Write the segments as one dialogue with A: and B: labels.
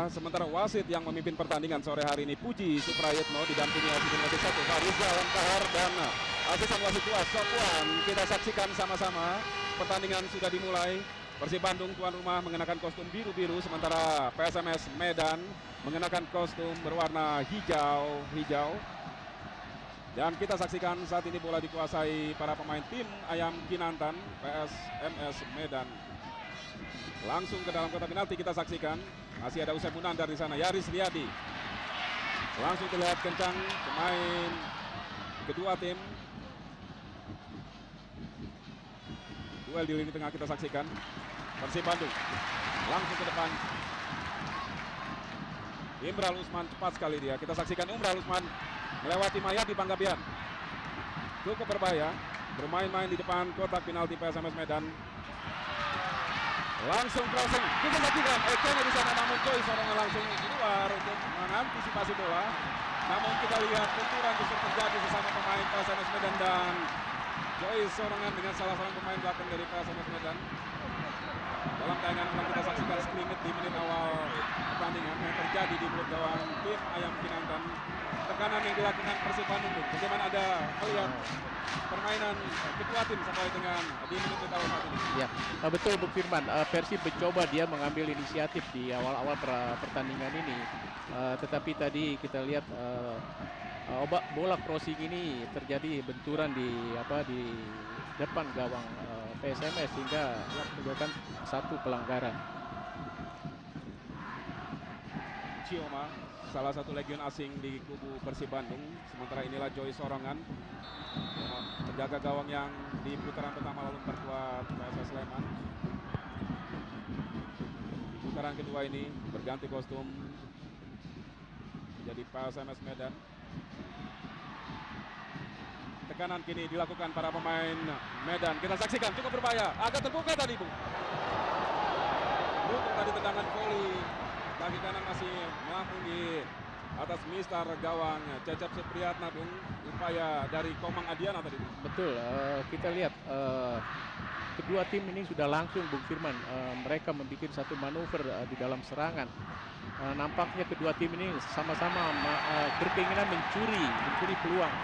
A: sementara wasit yang memimpin pertandingan sore hari ini Puji Suprayitno didampingi asisten wasit 1 Farizal Kahar dan asisten wasit 2 Sofwan. Kita saksikan sama-sama, pertandingan sudah dimulai. Persib Bandung tuan rumah mengenakan kostum biru-biru, sementara PSMS Medan mengenakan kostum berwarna hijau. Dan kita saksikan saat ini bola dikuasai para pemain tim Ayam Kinantan PSMS Medan. Langsung ke dalam kotak penalti kita saksikan. Masih ada Usep Munandar di sana, Yaris Riyadi. Langsung terlihat kencang pemain kedua tim. Duel di lini tengah kita saksikan. Persib Bandung langsung ke depan. Imral Usman cepat sekali dia. Kita saksikan Imral Usman melewati Mayadi Panggabean. Cukup berbahaya. Bermain-main di depan kotak penalti PSMS Medan. Langsung crossing. Kita saksikan Ekene di sana, namun Joy Sorongan langsung keluar untuk mengantisipasi bola. Namun kita lihat benturan justru terjadi bersama pemain PSMS Medan dan Joy Sorongan dengan salah seorang pemain belakang dari PSMS Medan. Dalam tayangan ulang kita saksikan skrimit di menit awal pertandingan yang terjadi di mulut gawang tim Ayam Kinantan. Tekanan yang dilakukan Persib Bandung, bagaimana Anda melihat permainan kedua tim sampai dengan di menit awal saat ini?
B: Ya, betul Bung Firman. Persib mencoba dia mengambil inisiatif di awal-awal pertandingan ini. Tetapi tadi kita lihat bola crossing ini terjadi benturan di depan gawang PSMS sehingga menyebabkan satu pelanggaran.
A: Cioma, salah satu legion asing di kubu Persib Bandung. Sementara inilah Joy Sorongan, penjaga gawang yang di putaran pertama lalu memperkuat PSS Sleman. Di putaran kedua ini berganti kostum menjadi PSMS Medan. Tekanan kini dilakukan para pemain Medan. Kita saksikan, cukup berbahaya. Agak terbuka tadi, Bung. Untuk tadi tendangan volley. Kaki kanan masih melambung di atas mistar gawang Cecep Supriyatna, Bung. Upaya dari Komang Adiana tadi, Bung.
B: Betul, kita lihat kedua tim ini sudah langsung, Bung Firman. Mereka membuat satu manuver di dalam serangan. Nampaknya kedua tim ini sama-sama berkeinginan mencuri peluang,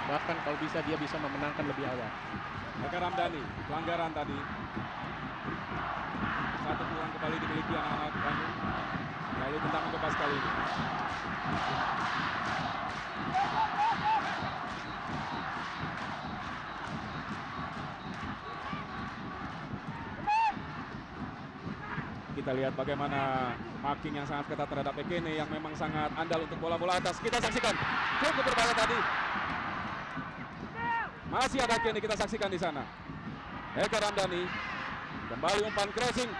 B: bahkan kalau bisa dia bisa memenangkan lebih awal.
A: Eka Ramdhani, pelanggaran tadi. Satu peluang kembali dimiliki anak-anak Bandung. Lalu tendangan bebas kali ini. Kita lihat bagaimana marking yang sangat ketat terhadap Ekene yang memang sangat andal untuk bola-bola atas. Kita saksikan, cukup berbahaya tadi. Masih ada Ekene, kita saksikan di sana. Eka Ramdhani kembali umpan crossing.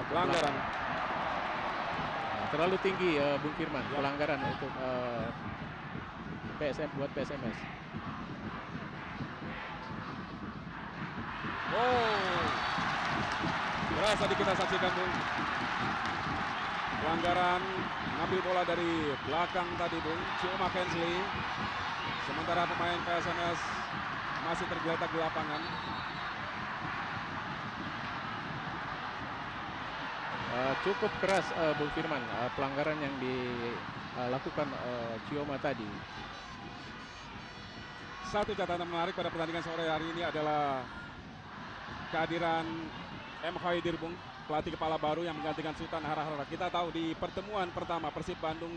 A: Pelanggaran.
B: Terlalu tinggi, Bung Firman, pelanggaran untuk buat PSMS.
A: Keras tadi kita saksikan, Bung. Pelanggaran, mengambil bola dari belakang tadi, Bung. Cioma Kensley. Sementara pemain PSMS masih tergeletak di lapangan.
B: Cukup keras, Bung Firman, pelanggaran yang dilakukan Cioma tadi.
A: Satu catatan menarik pada pertandingan sore hari ini adalah kehadiran M. Khaidir, Bung, pelatih kepala baru yang menggantikan Sultan Harahara. Kita tahu di pertemuan pertama Persib Bandung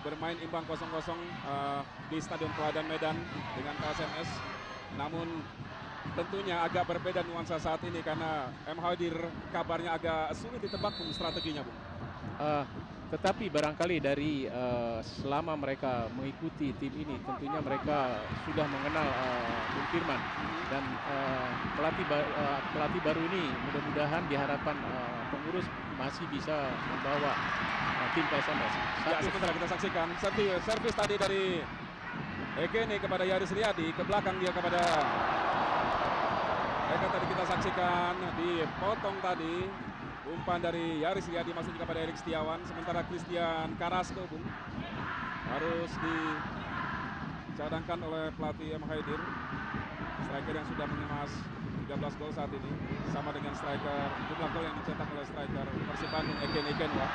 A: bermain imbang 0-0 di Stadion Peladan Medan dengan PSMS. Namun tentunya agak berbeda nuansa saat ini karena M. Khaidir kabarnya agak sulit ditebak, Bung, strateginya, Bung.
B: Tetapi barangkali dari selama mereka mengikuti tim ini, tentunya mereka sudah mengenal Bung Firman dan pelatih baru ini mudah-mudahan diharapkan pengurus masih bisa membawa tim PSMS.
A: Ya, sebentar kita saksikan servis tadi dari Ekene kepada Yaris Riyadi, ke belakang dia kepada Eka. Tadi kita saksikan dipotong tadi. Umpan dari Yaris Riyadi masuk juga pada Erik Setiawan. Sementara Christian Carrasco, Bung, harus dicadangkan oleh pelatih M. Khaidir. Striker yang sudah mengemas 13 gol saat ini, sama dengan striker jumlah gol yang dicetak oleh striker Persib Bandung Eken Ekenwa.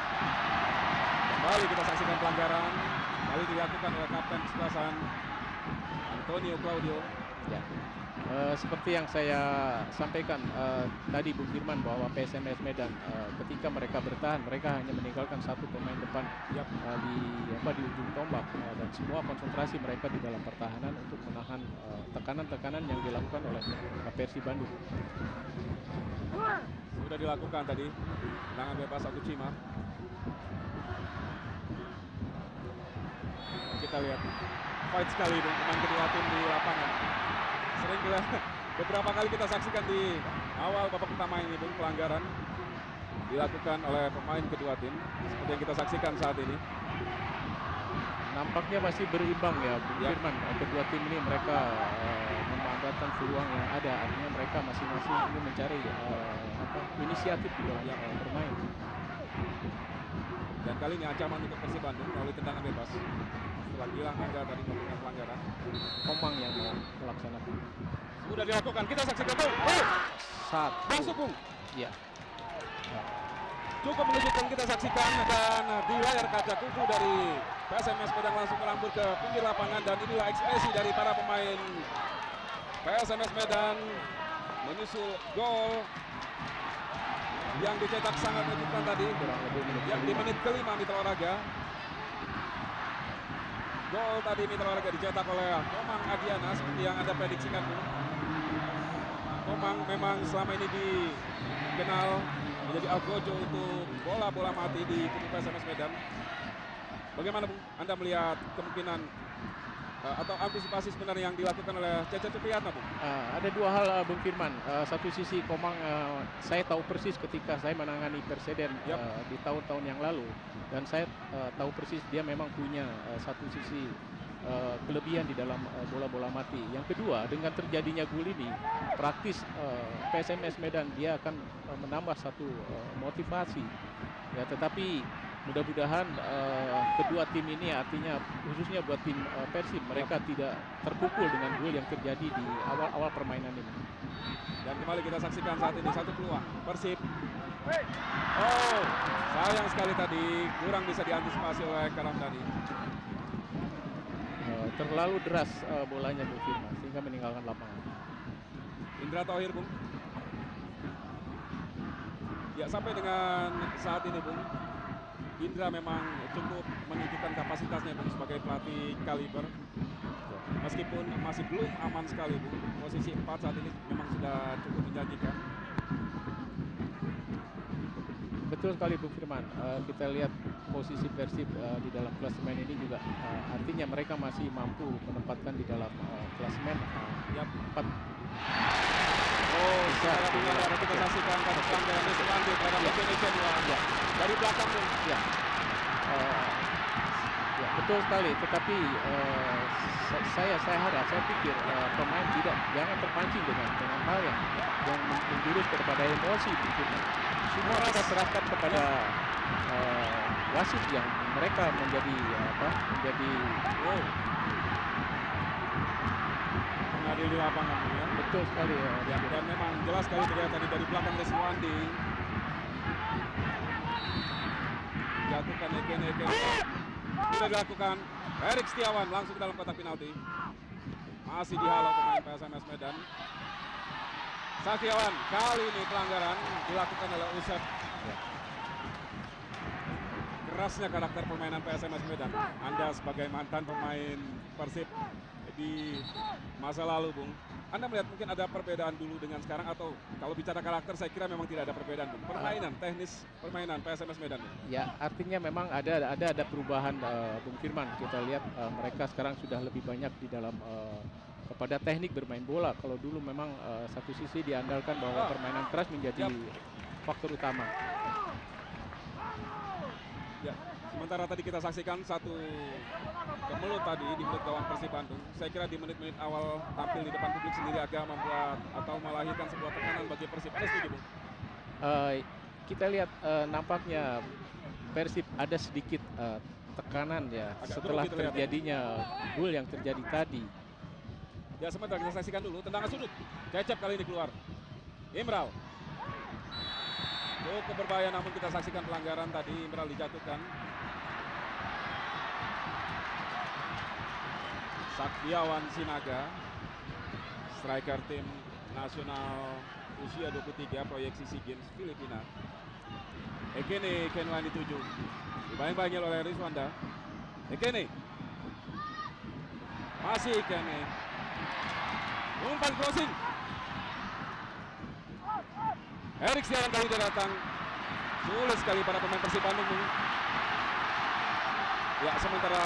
A: Kembali kita saksikan pelanggaran, kali dilakukan oleh kapten Kesebelasan Antonio Claudio.
B: Ya. Seperti yang saya sampaikan tadi Bung Firman, bahwa PSMS Medan ketika mereka bertahan, mereka hanya meninggalkan satu pemain depan di ujung tombak, dan semua konsentrasi mereka di dalam pertahanan untuk menahan tekanan-tekanan yang dilakukan oleh Persib Bandung.
A: Sudah dilakukan tadi tendangan bebas Akucima. Kita lihat fight sekali dengan kedua tim di lapangan. Sering beberapa kali kita saksikan di awal babak pertama ini, Bung, pelanggaran dilakukan oleh pemain kedua tim seperti yang kita saksikan saat ini.
B: Nampaknya masih berimbang ya, Bung Firman. Kedua tim ini mereka memanfaatkan peluang yang ada, artinya mereka masing-masing ingin mencari inisiatif di dalam bermain.
A: Dan kali ini ancaman untuk Persib Bandung melalui tendangan bebas. Setelah hilang Angga tadi melakukan pelanggaran,
B: Komang yang melaksanakan.
A: sudah dilakukan, kita saksikan tuh. Masuk, Bung.
B: Ya.
A: Cukup mengejutkan kita saksikan, dan di layar kaca kuku dari PSMS Medan langsung melambur ke pinggir lapangan, dan inilah ekspresi dari para pemain PSMS Medan menyusul gol yang dicetak sangat mengejutkan tadi, yang di menit kelima Mitra Olahraga. Gol tadi Mitra Olahraga dicetak oleh Komang Adiana seperti yang Anda prediksikan. Komang memang selama ini dikenal menjadi algojo untuk bola-bola mati di kubu PSMS Medan. Bagaimana, Bung, Anda melihat kemungkinan atau antisipasi sebenarnya yang dilakukan oleh Cecep Supriyatna, Bung?
B: Ada dua hal, Bung Firman. Satu sisi Komang, saya tahu persis ketika saya menangani Perseden di tahun-tahun yang lalu, dan saya tahu persis dia memang punya satu sisi kelebihan di dalam bola-bola mati. Yang kedua, dengan terjadinya gol ini, praktis PSMS Medan dia akan menambah satu motivasi. Ya, tetapi mudah-mudahan kedua tim ini, artinya khususnya buat tim Persib, mereka tidak terpukul dengan gol yang terjadi di awal-awal permainan ini.
A: Dan kembali kita saksikan saat ini satu peluang Persib. Oh, sayang sekali tadi kurang bisa diantisipasi oleh Karamdani.
B: Terlalu deras bolanya, Bung Firman, sehingga meninggalkan lapangan.
A: Indra Thohir, Bung. Ya, sampai dengan saat ini, Bung, Indra memang cukup menunjukkan kapasitasnya, Bung, sebagai pelatih kaliber. Meskipun masih belum aman sekali, Bung. Posisi 4 saat ini memang sudah cukup menjanjikan.
B: Betul sekali, Bung Firman. Kita lihat posisi Persib di dalam klasemen ini juga, artinya mereka masih mampu menempatkan di dalam klasemen 4.
A: Oh, secara kita saksikan kasus pelanggaran Suwandi terhadap Eken Ekenwa dari belakang, Bung.
B: Ya, betul sekali. Tetapi saya pikir pemain jangan terpancing dengan hal yang menjurus kepada emosi. Semua kita serahkan kepada wasit yang mereka menjadi
A: pengadil di lapangan, ya.
B: Betul sekali, ya.
A: Dan memang jelas sekali terlihat tadi dari belakang Suwandi. Jatuhkan Eken sudah dilakukan. Erik Setiawan langsung ke dalam kotak penalti. Masih dihalau pemain PSMS Medan. Setiawan, kali ini pelanggaran dilakukan oleh Usep. Kerasnya karakter permainan PSMS Medan. Anda sebagai mantan pemain Persib di masa lalu, Bung, Anda melihat mungkin ada perbedaan dulu dengan sekarang, atau kalau bicara karakter saya kira memang tidak ada perbedaan, Bung. Permainan, teknis permainan PSMS Medan.
B: Ya, artinya memang ada perubahan, Bung Firman. Kita lihat mereka sekarang sudah lebih banyak di dalam kepada teknik bermain bola. Kalau dulu memang satu sisi diandalkan bahwa permainan keras menjadi faktor utama.
A: Ya, sementara tadi kita saksikan satu kemelut tadi di mulut gawang Persib Bandung. Saya kira di menit-menit awal tampil di depan publik sendiri agak membuat atau melahirkan sebuah tekanan bagi Persib. Anda setuju, Bung?
B: Kita lihat nampaknya Persib ada sedikit tekanan ya setelah terjadinya gol yang terjadi tadi.
A: Ya, sebentar kita saksikan dulu tendangan sudut. Cecep kali ini keluar. Imral. Cukup berbahaya namun kita saksikan pelanggaran tadi. Imral dijatuhkan. Saktiawan Sinaga, striker tim nasional usia 23 proyeksi SEA Games Filipina. Ekene Kenwani 7. Dibayang-bayangin oleh Rizwanda. Ekene. Masih Ekene. Umpan crossing. Erik Setiawan kali dia datang. Sulit sekali para pemain Persib Bandung. Ya, sementara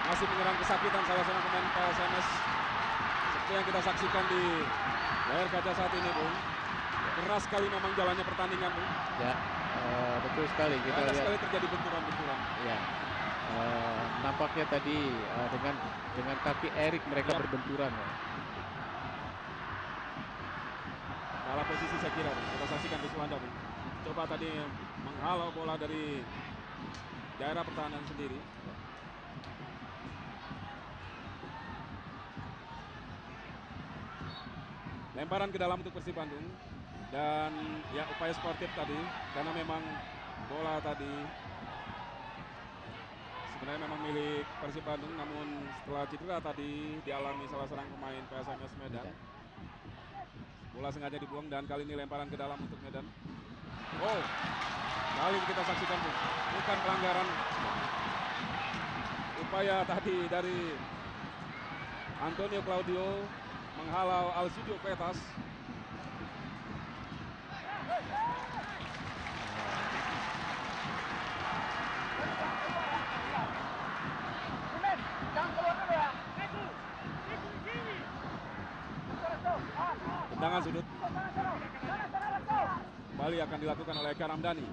A: masih menyerang kesakitan salah seorang pemain PSMS. Seperti yang kita saksikan di layar kaca saat ini, Bung. Keras sekali memang jalannya pertandingan, Bung.
B: Ya, betul sekali. Kita
A: Banyak
B: lihat
A: sekali terjadi benturan-benturan.
B: ya. Nampaknya tadi dengan kaki Erik mereka
A: Ya.
B: berbenturan. Ya.
A: Salah posisi saya kira, Bung. Kita saksikan di Suwanda, Bung. Coba tadi menghalau bola dari daerah pertahanan sendiri. Lemparan ke dalam untuk Persib Bandung. Dan ya upaya sportif tadi. Karena memang bola tadi sebenarnya memang milik Persib Bandung. Namun setelah cedera tadi dialami salah seorang pemain PSMS Medan. Bola sengaja dibuang dan kali ini lemparan ke dalam untuk Medan. Oh, kali ini kita saksikan, Bung. Bukan pelanggaran. Upaya tadi dari Antonio Claudio menghalau Alcidio Petas. Tendangan sudut. Kembali akan dilakukan oleh Eka Ramdhani.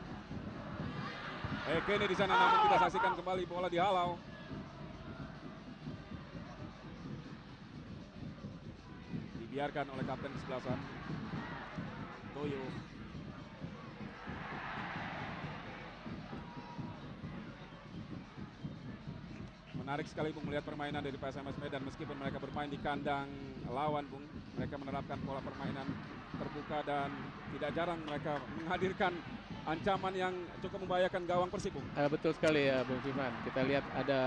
A: Ekene di sana namun kita saksikan kembali bola dihalau. Dibiarkan oleh kapten kesebelasan Toyo. Menarik sekali, Bung, melihat permainan dari PSMS Medan meskipun mereka bermain di kandang lawan, Bung. Mereka menerapkan pola permainan terbuka dan tidak jarang mereka menghadirkan ancaman yang cukup membahayakan gawang Persib, Bung.
B: Betul sekali ya, Bung Firman. Kita lihat ada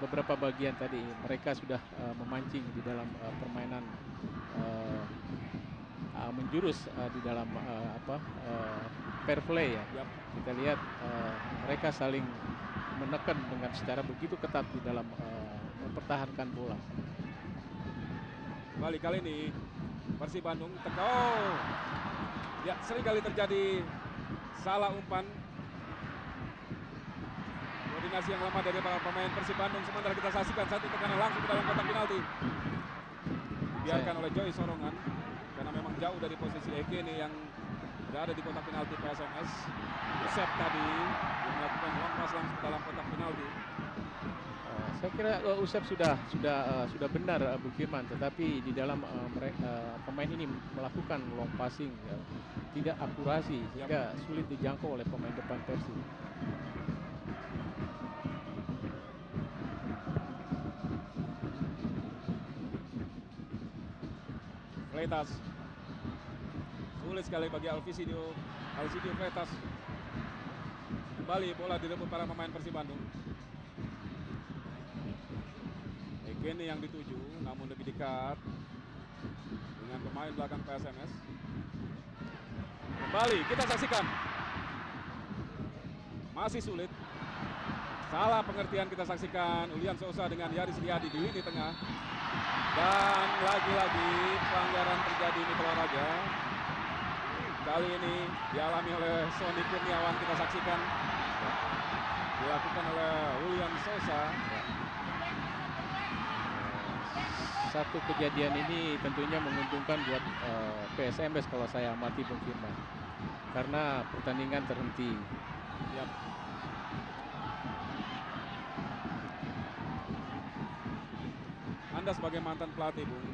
B: beberapa bagian tadi mereka sudah memancing di dalam permainan menjurus di dalam fair play ya.
A: Yap.
B: Kita lihat mereka saling menekan dengan secara begitu ketat di dalam mempertahankan bola.
A: Kembali kali ini Persib Bandung oh. Ya, seringkali terjadi salah umpan. Koordinasi yang lemah dari para pemain Persib Bandung. Sementara kita saksikan satu tekanan langsung ke dalam kotak penalti. Dibiarkan oleh Joy Sorongan karena memang jauh dari posisi Ekene yang berada di kotak penalti PSMS. Usep tadi yang melakukan long pass langsung ke dalam kotak penalti.
B: Saya kira Usep sudah benar, Bu Firman, tetapi di dalam pemain ini melakukan long passing ya, tidak akurasi sehingga sulit dijangkau oleh pemain depan Persib.
A: Fleitas sulit sekali bagi Alcidio Fleitas. Kembali bola direbut para pemain Persib Bandung. Ekene yang dituju namun lebih dekat dengan pemain belakang PSMS. Kembali kita saksikan. Masih sulit. Salah pengertian kita saksikan Ulian Sosa dengan Yaris Riyadi di lini tengah. Dan lagi-lagi pelanggaran terjadi di olahraga. Kali ini dialami oleh Sony Kurniawan, kita saksikan. Dilakukan oleh Ulian Sosa.
B: Satu kejadian ini tentunya menguntungkan buat PSMS kalau saya amati, Bung Firman, karena pertandingan terhenti.
A: Yap. Anda sebagai mantan pelatih, Bung,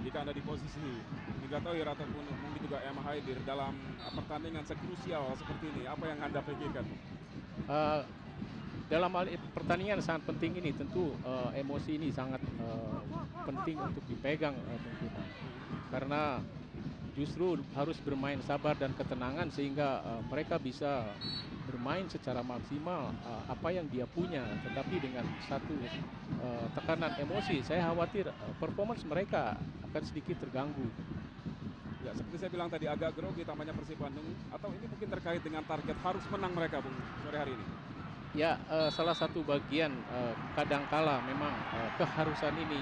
A: jika Anda di posisi Liga Toir ataupun mungkin juga M. Haidir dalam pertandingan sekrusial seperti ini, apa yang Anda pikirkan?
B: Dalam hal pertandingan sangat penting ini tentu emosi ini sangat penting untuk dipegang, Bung Firman. Karena justru harus bermain sabar dan ketenangan sehingga mereka bisa bermain secara maksimal apa yang dia punya, tetapi dengan satu tekanan emosi saya khawatir performance mereka akan sedikit terganggu.
A: Ya, seperti saya bilang tadi agak grogi tampaknya Persib Bandung, atau ini mungkin terkait dengan target harus menang mereka Bung sore hari ini.
B: Ya, salah satu bagian kadangkala memang keharusan ini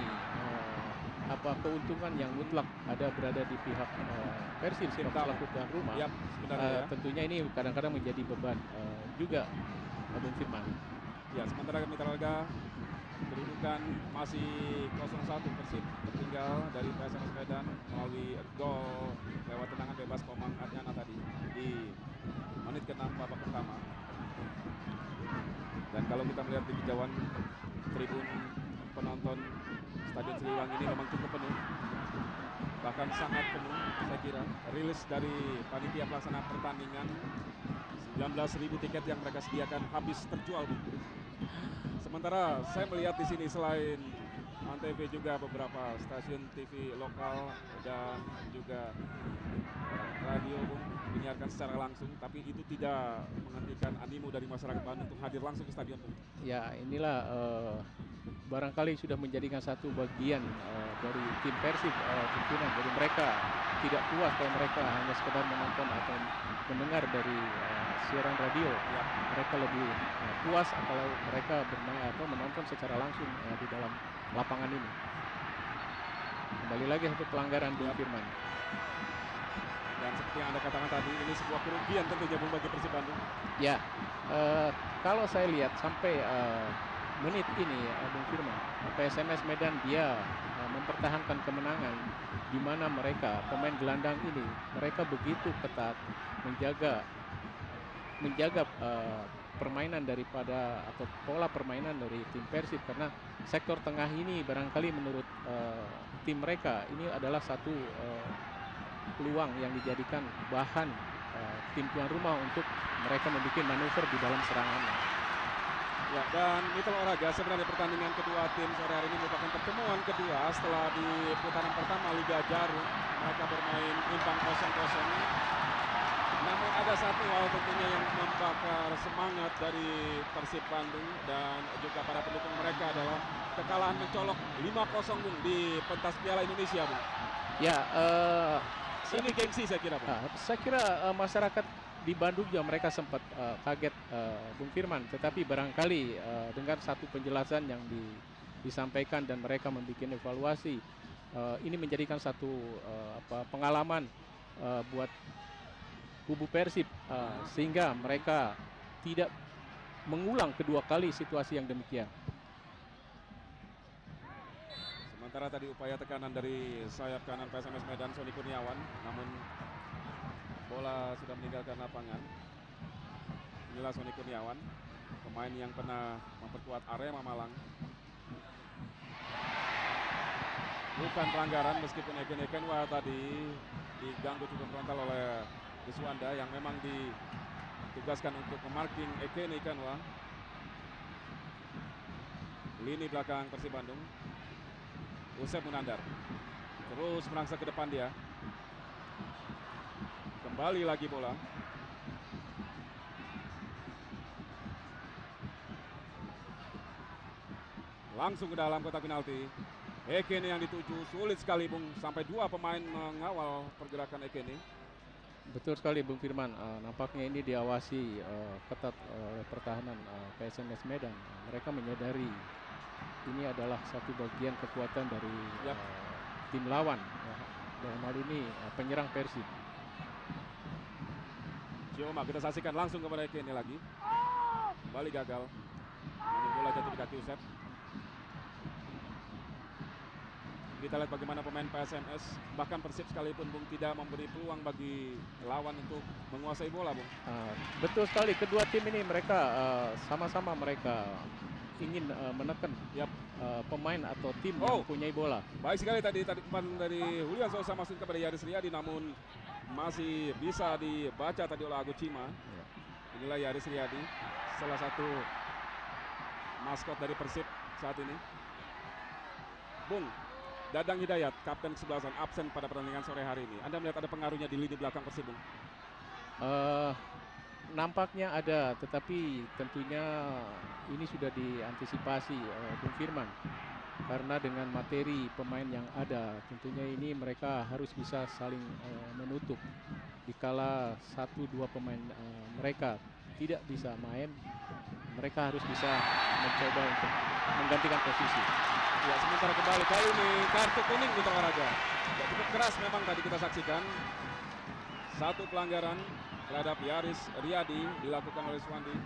B: keuntungan yang mutlak ada berada di pihak Persib selaku tuan rumah.
A: Yap, sebenarnya ya.
B: Tentunya ini kadang-kadang menjadi beban juga Bung Firman.
A: Ya, sementara Mitra Warga kedudukan masih 0-1, Persib tertinggal dari PSMS Medan melalui gol lewat tendangan bebas Komang Adnyana tadi di menit ke-6 babak pertama. Dan kalau kita melihat di kejauhan tribun penonton Stadion Siliwangi ini memang cukup penuh, bahkan sangat penuh saya kira. Rilis dari panitia pelaksana pertandingan, 19.000 tiket yang mereka sediakan habis terjual Bu. Sementara saya melihat di sini selain Antv juga beberapa stasiun TV lokal dan juga radio Bung menyiarkan secara langsung, tapi itu tidak menghentikan animo dari masyarakat Bandung untuk hadir langsung ke stadion Bung.
B: Ya, inilah barangkali sudah menjadikan satu bagian dari tim Persib jadi mereka tidak puas kalau mereka hanya sekedar menonton atau mendengar dari siaran radio.
A: Ya.
B: Mereka lebih puas kalau mereka bermain atau menonton secara langsung di dalam lapangan ini. Kembali lagi satu pelanggaran Bung Firman.
A: Dan seperti yang Anda katakan tadi, ini sebuah kerugian tentunya Bung bagi Persib Bandung.
B: Ya, kalau saya lihat sampai menit ini Bung Firman, PSMS Medan dia mempertahankan kemenangan, di mana mereka pemain gelandang ini mereka begitu ketat menjaga permainan daripada atau pola permainan dari tim Persib, karena sektor tengah ini barangkali menurut tim mereka ini adalah satu peluang yang dijadikan bahan tim tuan rumah untuk mereka membuat manuver di dalam serangannya.
A: Ya, dan Mitra Olahraga sebenarnya pertandingan kedua tim sore hari ini merupakan pertemuan kedua setelah di putaran pertama Liga Jarum mereka bermain imbang 0-0. Namun ada satu hal tentunya yang membakar semangat dari Persib Bandung dan juga para pendukung mereka adalah kekalahan mencolok 5-0 Bung di pentas Piala Indonesia Bung.
B: Ya,
A: ini gengsi saya kira Bung.
B: Saya kira masyarakat di Bandung juga mereka sempat kaget Bung Firman, tetapi barangkali dengan satu penjelasan yang disampaikan dan mereka membuat evaluasi, ini menjadikan satu pengalaman buat kubu Persib sehingga mereka tidak mengulang kedua kali situasi yang demikian.
A: Sementara tadi upaya tekanan dari sayap kanan PSMS Medan Sony Kurniawan, namun bola sudah meninggalkan lapangan. Inilah Sony Kurniawan, pemain yang pernah memperkuat Arema Malang. Bukan pelanggaran meskipun Eken Ekenwa tadi diganggu cukup frontal oleh Deswanda yang memang ditugaskan untuk memarking Eken Ekenwa. Lini belakang Persib Bandung. Usep Munandar terus merangsek ke depan dia. Kembali lagi bola. Langsung ke dalam kotak penalti. Ekene yang dituju, sulit sekali Bung, sampai dua pemain mengawal pergerakan Ekene.
B: Betul sekali Bung Firman, nampaknya ini diawasi ketat pertahanan PSMS Medan. Mereka menyadari ini adalah satu bagian kekuatan dari tim lawan, dalam hal ini penyerang Persib.
A: Cioma kita saksikan langsung kepada Ekene lagi. Kembali gagal. Namun bola jatuh di kaki Usep. Kita lihat bagaimana pemain PSMS, bahkan Persib sekalipun Bung tidak memberi peluang bagi lawan untuk menguasai bola Bung.
B: Betul sekali, kedua tim ini mereka sama-sama mereka ingin menekan pemain atau tim yang mempunyai bola.
A: Baik sekali tadi umpan dari Julian Sosa masuk kepada Yaris Riyadi, namun masih bisa dibaca tadi oleh Agus Cima. Inilah Yaris Riyadi, salah satu maskot dari Persib saat ini. Bung, Dadang Hidayat, kapten kesebelasan, absen pada pertandingan sore hari ini. Anda melihat ada pengaruhnya di lini belakang Persib, Bung?
B: Nampaknya ada, tetapi tentunya ini sudah diantisipasi Bung Firman. Karena dengan materi pemain yang ada, tentunya ini mereka harus bisa saling menutup. Dikala 1-2 pemain mereka tidak bisa main, mereka harus bisa mencoba untuk menggantikan posisi.
A: Ya, sementara kembali kali ini kartu kuning Mitra Olahraga. Ya, cukup keras memang tadi kita saksikan. Satu pelanggaran terhadap Yaris Riyadi dilakukan oleh Suwandi.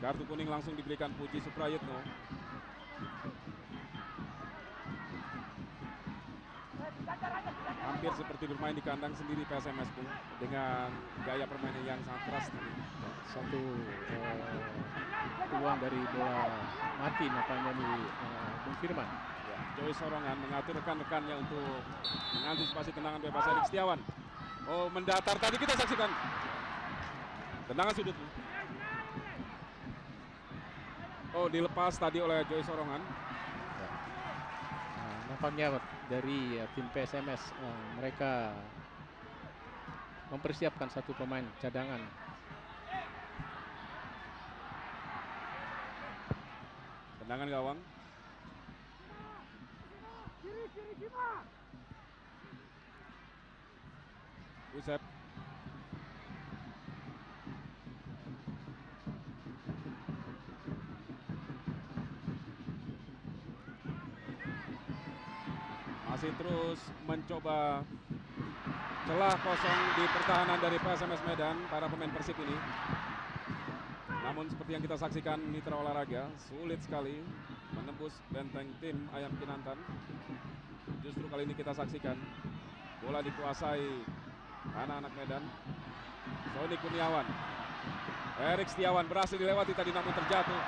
A: Kartu kuning langsung diberikan Puji Suprayitno. Hampir seperti bermain di kandang sendiri PSMS, Bung, dengan gaya permainan yang sangat keras tadi.
B: Satu peluang dari bola mati nampaknya di Bung Firman.
A: Ya, Joy Sorongan mengatur rekan-rekannya untuk mengantisipasi tendangan bebas Erik Setiawan. Oh, mendatar tadi kita saksikan. Tendangan sudut. Oh, dilepas tadi oleh Joy Sorongan.
B: Nampaknya dari tim PSMS mereka mempersiapkan satu pemain cadangan.
A: Tendangan gawang. Usep. Masih terus mencoba celah kosong di pertahanan dari PSMS Medan, para pemain Persib ini. Namun seperti yang kita saksikan Mitra Olahraga, sulit sekali menembus benteng tim Ayam Kinantan. Justru kali ini kita saksikan bola dikuasai anak-anak Medan. Sony Kurniawan, Erik Setiawan berhasil dilewati tadi namun terjatuh.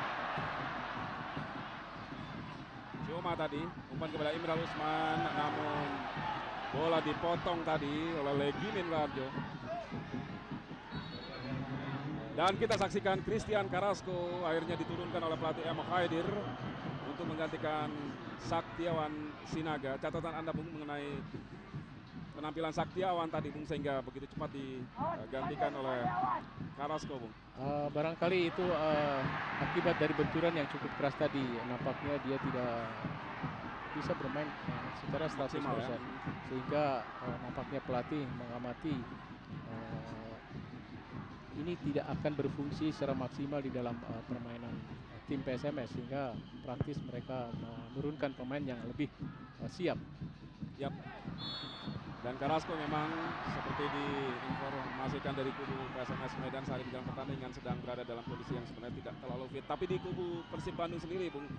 A: Cuma tadi umpan kepada Imral Usman, namun bola dipotong tadi oleh Legimin Warjo. Dan kita saksikan Christian Carrasco akhirnya diturunkan oleh pelatih M. Khaidir untuk menggantikan Saktiawan Sinaga. Catatan Anda, Bung, mengenai penampilan Saktiawan tadi, Bung, sehingga begitu cepat digantikan oleh Carrasco, Bung?
B: Barangkali itu akibat dari benturan yang cukup keras tadi. Nampaknya dia tidak bisa bermain secara 100%, ya. Sehingga nampaknya pelatih mengamati ini tidak akan berfungsi secara maksimal di dalam permainan tim PSMS, sehingga praktis mereka menurunkan pemain yang lebih siap.
A: Yap. Dan Carrasco memang seperti diinformasikan dari kubu PSMS Medan saat ini dalam pertandingan sedang berada dalam kondisi yang sebenarnya tidak terlalu fit. Tapi di kubu Persib Bandung sendiri, Bung,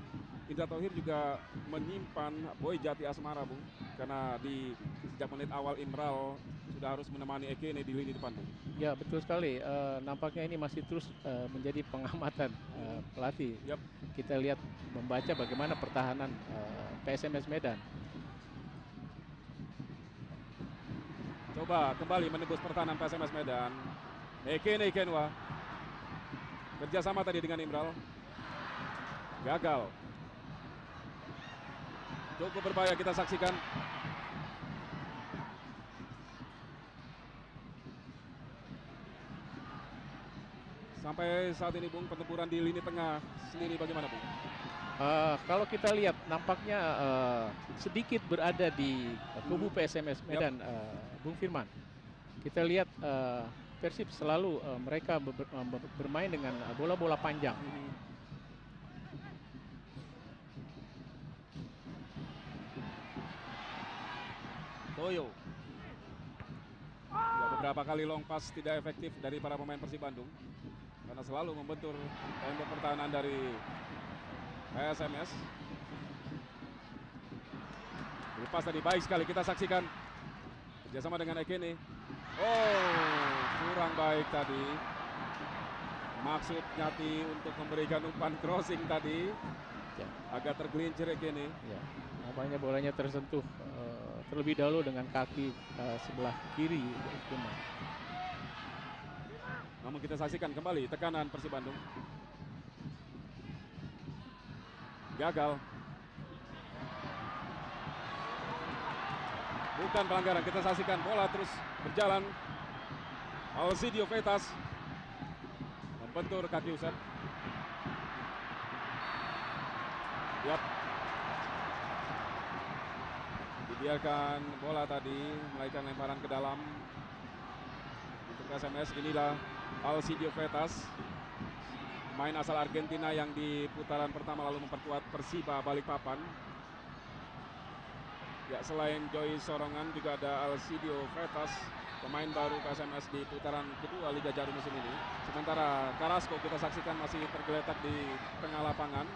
A: Indra Tauhir juga menyimpan Boy Jati Asmara, Bung, karena di sejak menit awal Imral sudah harus menemani Ekene di lini depan, Bung.
B: Ya, betul sekali. Nampaknya ini masih terus menjadi pengamatan pelatih.
A: Yep.
B: Kita lihat membaca bagaimana pertahanan PSMS Medan.
A: Coba kembali menembus pertahanan PSMS Medan. Ekene Ikenwa kerjasama tadi dengan Imral, gagal. Cukup berbahaya kita saksikan. Sampai saat ini, Bung, pertempuran di lini tengah sendiri bagaimana, Bung?
B: Kalau kita lihat nampaknya sedikit berada di kubu PSMS Medan, Bung Firman. Kita lihat Persib selalu mereka bermain dengan bola-bola panjang.
A: Toyo. Ya, beberapa kali long pass tidak efektif dari para pemain Persib Bandung karena selalu membentur tembok pertahanan dari PSMS. Lepas tadi baik sekali kita saksikan kerjasama dengan Ekene. Oh, kurang baik tadi. Maksud Nyati untuk memberikan umpan crossing tadi, ya, agak tergelincir Ekene.
B: Ya, nampaknya bolanya tersentuh terlebih dahulu dengan kaki sebelah kiri.
A: Namun kita saksikan kembali tekanan Persib Bandung. Gagal. Bukan pelanggaran, kita saksikan bola terus berjalan. Alcidio Vetas membentur kaki Usep. Yap. Dibiarkan bola tadi melahirkan lemparan ke dalam untuk SMS. Inilah Alcidio Vetas, pemain asal Argentina yang di putaran pertama lalu memperkuat Persiba Balikpapan. Ya, selain Joy Sorongan juga ada Alcidio Vetas, pemain baru PSMS di putaran kedua Liga Jarum musim ini. Sementara Carrasco kita saksikan masih tergeletak di tengah lapangan.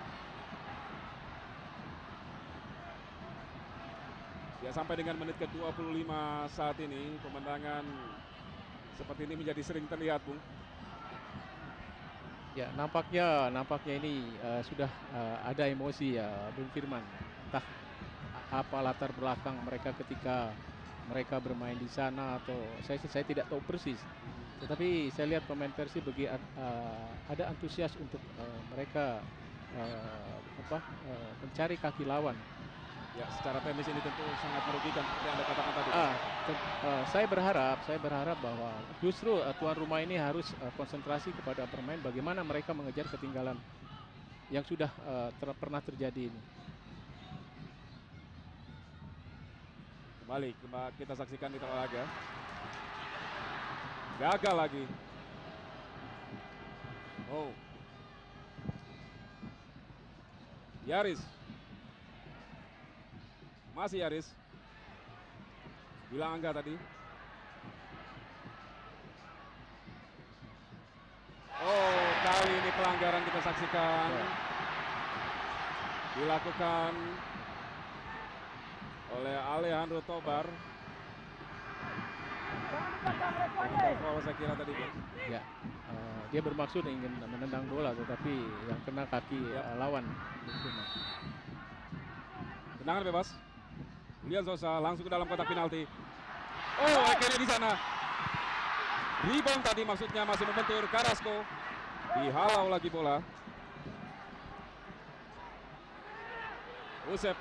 A: Ya, sampai dengan menit ke-25 saat ini pemandangan seperti ini menjadi sering terlihat, Bung.
B: Ya, nampaknya ini sudah ada emosi ya, Bung Firman. Entah apa latar belakang mereka ketika mereka bermain di sana, atau saya tidak tahu persis. Tetapi saya lihat pemain Persib ada antusias untuk mereka mencari kaki lawan.
A: Ya, secara teknis ini tentu sangat merugikan seperti Anda katakan tadi.
B: Saya berharap bahwa justru tuan rumah ini harus konsentrasi kepada bermain bagaimana mereka mengejar ketinggalan yang sudah pernah terjadi ini.
A: Kembali kita saksikan di tengah laga. Gagal lagi. Oh. Yaris. Masih Yaris. Bilang Angga tadi. Oh, kali ini pelanggaran kita saksikan. Dilakukan oleh Alejandro Tobar. Foul saya kira tadi.
B: Ya, dia bermaksud ingin menendang bola, tetapi yang kena kaki lawan.
A: Tendangan bebas. Julian Sosa langsung ke dalam kotak penalti. Oh, akhirnya di sana. Rebound tadi maksudnya masih membentur Carrasco. Dihalau lagi bola. Usep.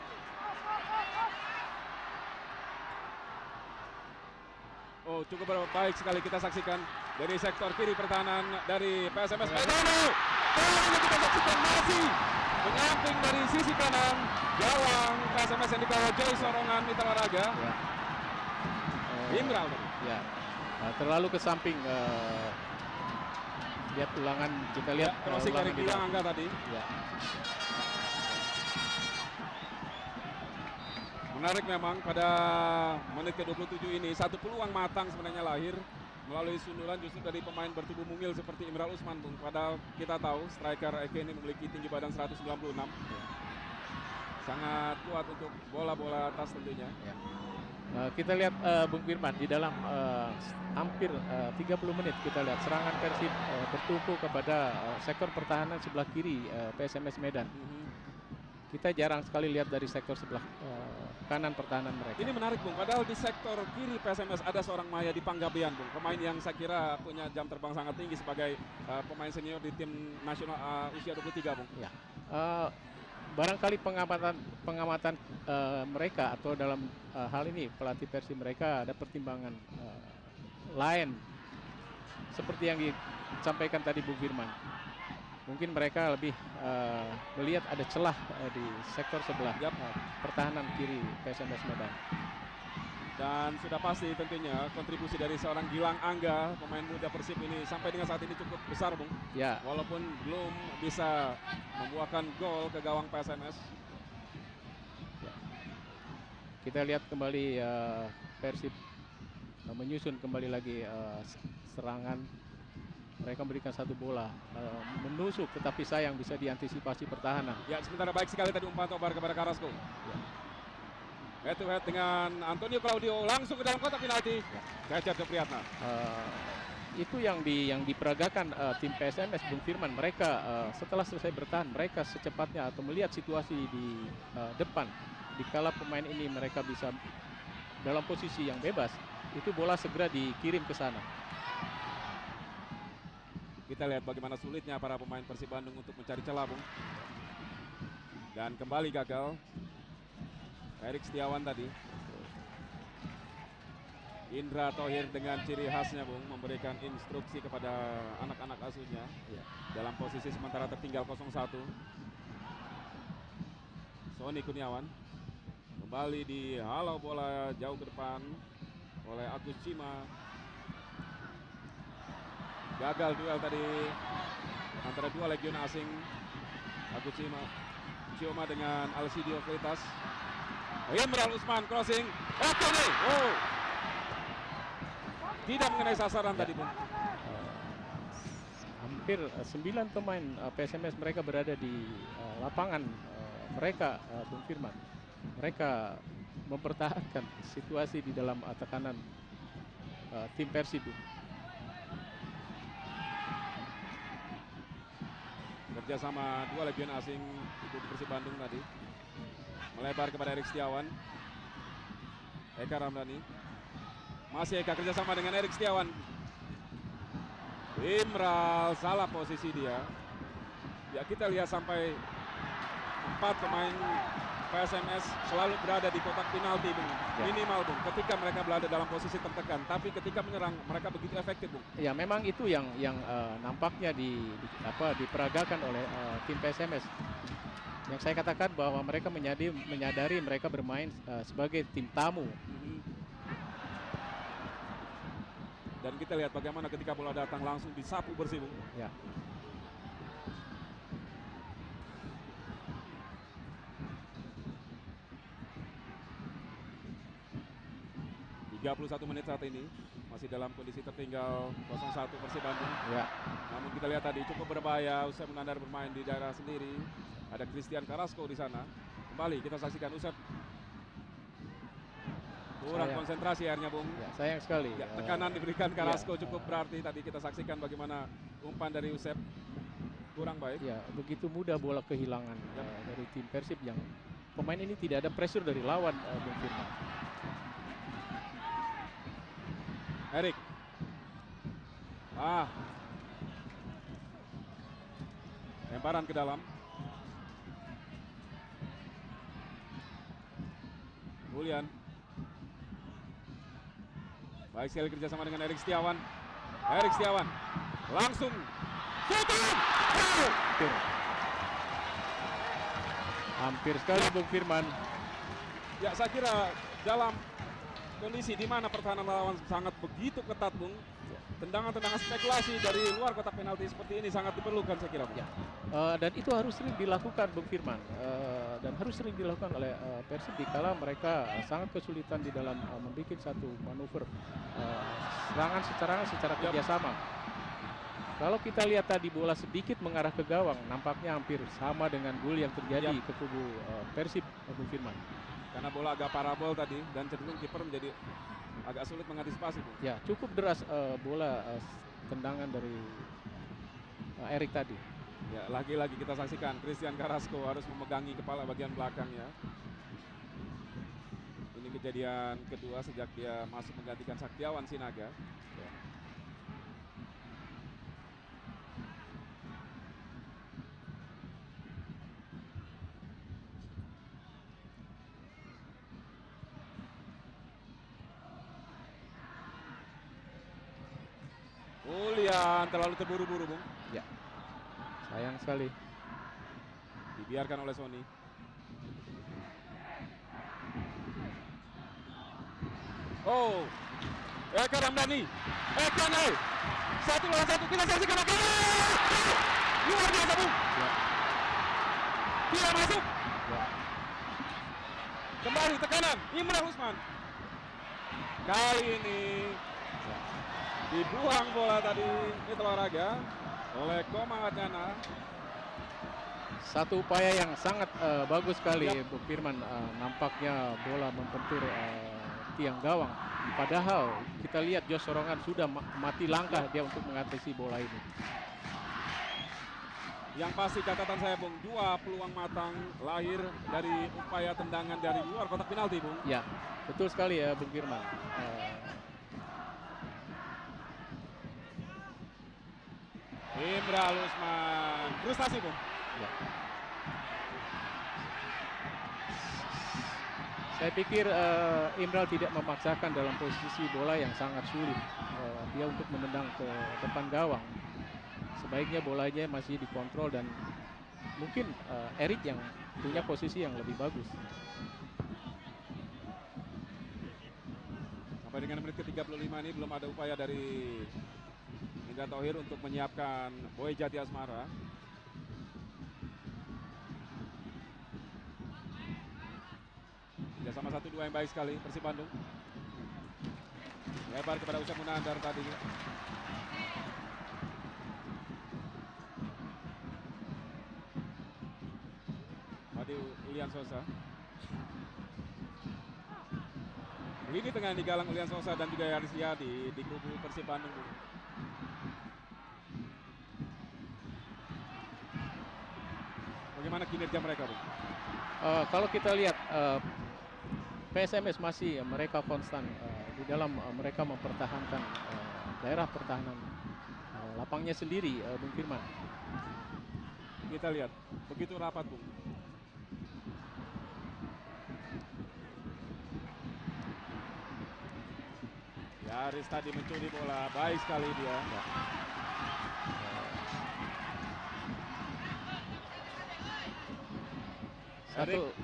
A: Oh, cukup baik sekali kita saksikan dari sektor kiri pertahanan dari PSMS Medan. Ini kita saksikan masih menyamping dari sisi kanan gawang PSMS yang dikawal Joy Sorongan Mitra Raga. Imral tadi.
B: Ya, terlalu ke samping. Lihat ulangan, kita lihat
A: crossing dari Gilang Angga tadi.
B: Ya.
A: Menarik memang pada menit ke-27 ini satu peluang matang sebenarnya lahir melalui sundulan justru dari pemain bertubuh mungil seperti Imral Usman, Bung. Padahal kita tahu striker Eke ini memiliki tinggi badan 196. Sangat kuat untuk bola-bola atas tentunya.
B: Ya. Kita lihat Bung Firman di dalam hampir 30 menit kita lihat serangan Persib bertumpu kepada sektor pertahanan sebelah kiri PSMS Medan. Kita jarang sekali lihat dari sektor sebelah kanan pertahanan mereka.
A: Ini menarik, Bung. Padahal di sektor kiri PSMS ada seorang Mayadi Panggabean, Bung. Pemain yang saya kira punya jam terbang sangat tinggi sebagai pemain senior di tim nasional usia 23, Bung.
B: Ya. Barangkali pengamatan mereka atau dalam hal ini pelatih Persib mereka ada pertimbangan lain seperti yang disampaikan tadi Bu Firman. Mungkin mereka lebih melihat ada celah di sektor sebelah pertahanan kiri PSMS Medan.
A: Dan sudah pasti tentunya kontribusi dari seorang Gilang Angga, pemain muda Persib ini sampai dengan saat ini cukup besar, Bung.
B: Ya.
A: Walaupun belum bisa membuahkan gol ke gawang PSMS.
B: Ya. Kita lihat kembali Persib menyusun kembali lagi serangan. Mereka memberikan satu bola menusuk, tetapi sayang bisa diantisipasi pertahanan.
A: Ya, sementara baik sekali tadi umpan Tobar kepada Carrasco.
B: Ya.
A: Head to head dengan Antonio Claudio langsung ke dalam kotak penalti. Gajar Priyatna.
B: Itu yang diperagakan tim PSMS, Bung Firman. Mereka setelah selesai bertahan, mereka secepatnya atau melihat situasi di depan. Dikala pemain ini mereka bisa dalam posisi yang bebas, itu bola segera dikirim ke sana.
A: Kita lihat bagaimana sulitnya para pemain Persib Bandung untuk mencari celah, Bung. Dan kembali gagal. Erik Setiawan tadi. Indra Thohir dengan ciri khasnya Bung, memberikan instruksi kepada anak-anak asuhnya
B: Ya.
A: dalam posisi sementara tertinggal 0-1. Sony Kurniawan kembali dihalau bola jauh ke depan oleh Agus Cima. Gagal duel tadi antara dua legion asing, Agus Cioma dengan Alcidio Freitas. Imral Usman crossing. Oke nih. Oh. Tidak mengenai sasaran tadi Bung.
B: Hampir 9 pemain PSMS mereka berada di lapangan mereka, Bung Firman. Mereka mempertahankan situasi di dalam tekanan tim Persib.
A: Kerjasama dua legion asing itu di Persib Bandung tadi. Melebar kepada Erik Setiawan. Eka Ramdhani. Masih Eka kerjasama dengan Erik Setiawan. Imral salah posisi dia. Ya kita lihat sampai 4 pemain PSMS selalu berada di kotak penalti Bung.
B: Ya.
A: Minimal Bung ketika mereka berada dalam posisi tertekan. Tapi ketika menyerang mereka begitu efektif Bung.
B: Ya memang itu yang nampaknya diperagakan oleh tim PSMS. Yang saya katakan bahwa mereka menyadari mereka bermain sebagai tim tamu.
A: Dan kita lihat bagaimana ketika bola datang langsung disapu bersih Bung.
B: Ya.
A: Satu menit saat ini masih dalam kondisi tertinggal 0-1 Persib Bandung.
B: Ya.
A: Namun kita lihat tadi cukup berbahaya. Usep Mengandar bermain di daerah sendiri. Ada Christian Carrasco di sana. Kembali kita saksikan Usep. Kurang konsentrasi akhirnya Bung.
B: Ya, sayang sekali.
A: Ya, tekanan diberikan Carrasco
B: ya,
A: cukup berarti. Tadi kita saksikan bagaimana umpan dari Usep kurang baik.
B: Ya, begitu mudah bola kehilangan dari tim Persib yang pemain ini tidak ada pressure dari lawan, Bung Firman.
A: Erik. Lemparan ke dalam. Julian. Baik sekali kerjasama dengan Erik Setiawan. Erik Setiawan langsung shooting.
B: Hampir sekali Bung Firman.
A: Ya saya kira dalam kondisi di mana pertahanan lawan sangat begitu ketat Bung, tendangan-tendangan spekulasi dari luar kotak penalti seperti ini sangat diperlukan saya kira Bung.
B: Ya. Dan itu harus sering dilakukan Bung Firman, dan harus sering dilakukan oleh Persib dikala mereka sangat kesulitan di dalam membuat satu manuver serangan secara kerjasama. Kalau kita lihat tadi bola sedikit mengarah ke gawang, nampaknya hampir sama dengan gol yang terjadi ke kubu Persib, Bung Firman.
A: Karena bola agak parabol tadi dan cenderung kiper menjadi agak sulit mengantisipasi Bung.
B: Ya, cukup deras bola tendangan dari Erik tadi.
A: Ya, lagi-lagi kita saksikan Christian Carrasco harus memegangi kepala bagian belakangnya. Ini kejadian kedua sejak dia masuk menggantikan Saktiawan Sinaga. Ya. Julian terlalu terburu-buru Bung.
B: Ya. Sayang sekali.
A: Dibiarkan oleh Sony. Oh, Eka Ramdhani. Eka nih. 1 lawan 1 kita saksikan lagi. Luar biasa Bung.
B: Ya.
A: Dia masuk.
B: Ya.
A: Kembali tekanan Imran Usman. Kali ini dibuang bola tadi Mitra Olahraga oleh Komang Adnyana.
B: Satu upaya yang sangat bagus sekali Bung Firman, nampaknya bola membentur tiang gawang. Padahal kita lihat Jos Sorongan sudah mati langkah dia untuk mengatasi bola ini.
A: Yang pasti catatan saya Bung, 2 peluang matang lahir dari upaya tendangan dari luar kotak penalti Bung.
B: Ya, betul sekali ya Bung Firman.
A: Imral Usman, frustasi Bung.
B: Ya. Saya pikir Imral tidak memaksakan dalam posisi bola yang sangat sulit dia untuk menendang ke depan gawang. Sebaiknya bolanya masih dikontrol dan mungkin Erik yang punya posisi yang lebih bagus.
A: Sampai dengan menit ke-35 ini belum ada upaya dari Indra Thohir untuk menyiapkan Boy Jati Asmara. Sama 1-2 yang baik sekali Persib Bandung. Lebar kepada Usam Munandar tadi. Tadi Ulian Sosa. Ini tengah digalang Ulian Sosa dan juga Yaris Yadi di kubu Persib Bandung. Bagaimana kinerja mereka, Bung?
B: Kalau kita lihat PSMS masih mereka konstan di dalam mereka mempertahankan daerah pertahanan lapangnya sendiri, Bung Firman.
A: Kita lihat begitu rapat, Bung. Yaris tadi mencuri bola, baik sekali dia. Ya.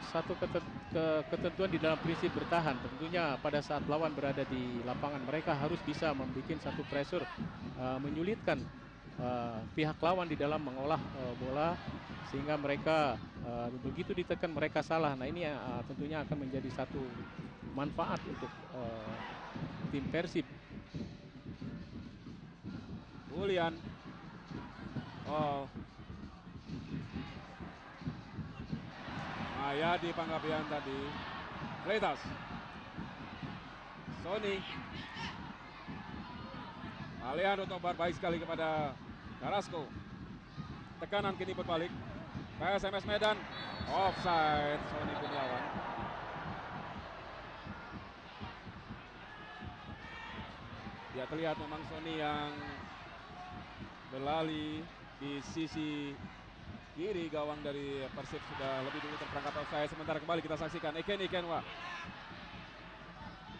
B: Satu ketentuan di dalam prinsip bertahan, tentunya pada saat lawan berada di lapangan mereka harus bisa membuat satu pressure, menyulitkan pihak lawan di dalam mengolah bola sehingga mereka begitu ditekan mereka salah. Nah ini tentunya akan menjadi satu manfaat untuk tim Persib.
A: Ulian. Oh. Maya di Panggabean tadi. Freitas. Sony. Alejandro Tobar baik sekali kepada Carrasco. Tekanan kini berbalik. PSMS Medan. Offside. Sony Kurniawan. Ya terlihat memang Sony yang berlari di sisi kiri gawang dari Persib sudah lebih dulu terperangkap offside. Sementara kembali kita saksikan Ekeni Kenwa.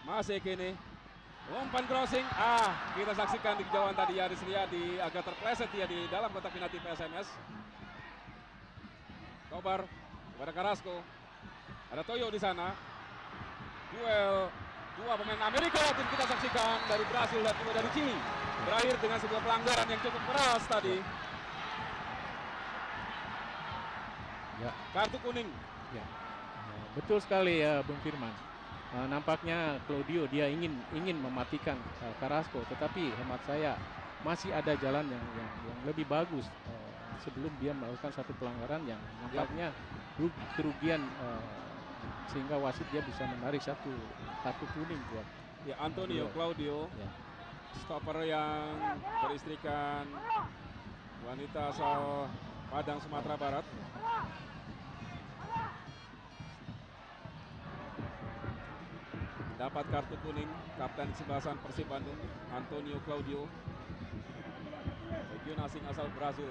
A: Masih Ekeni. Umpan crossing. Kita saksikan di kejauhan tadi Yaris Riyadi agak terpleset dia di dalam kotak penalti PSMS. Tobar kepada Carrasco. Ada Toyo di sana. Duel dua pemain Amerika Latin kita saksikan dari Brasil dan juga dari Chili. Berakhir dengan sebuah pelanggaran yang cukup keras tadi.
B: Ya.
A: Kartu kuning.
B: Ya. Betul sekali ya Bung Firman. Nampaknya Claudio dia ingin mematikan Carrasco, tetapi hemat saya masih ada jalan yang lebih bagus sebelum dia melakukan satu pelanggaran yang nampaknya kerugian sehingga wasit dia bisa menarik satu kartu kuning buat
A: Antonio Claudio. Ya. Stopper yang beristrikan wanita asal Padang, Sumatera Barat. Dapat kartu kuning kapten sebelasan Persib Bandung Antonio Claudio, legion asing asal Brasil,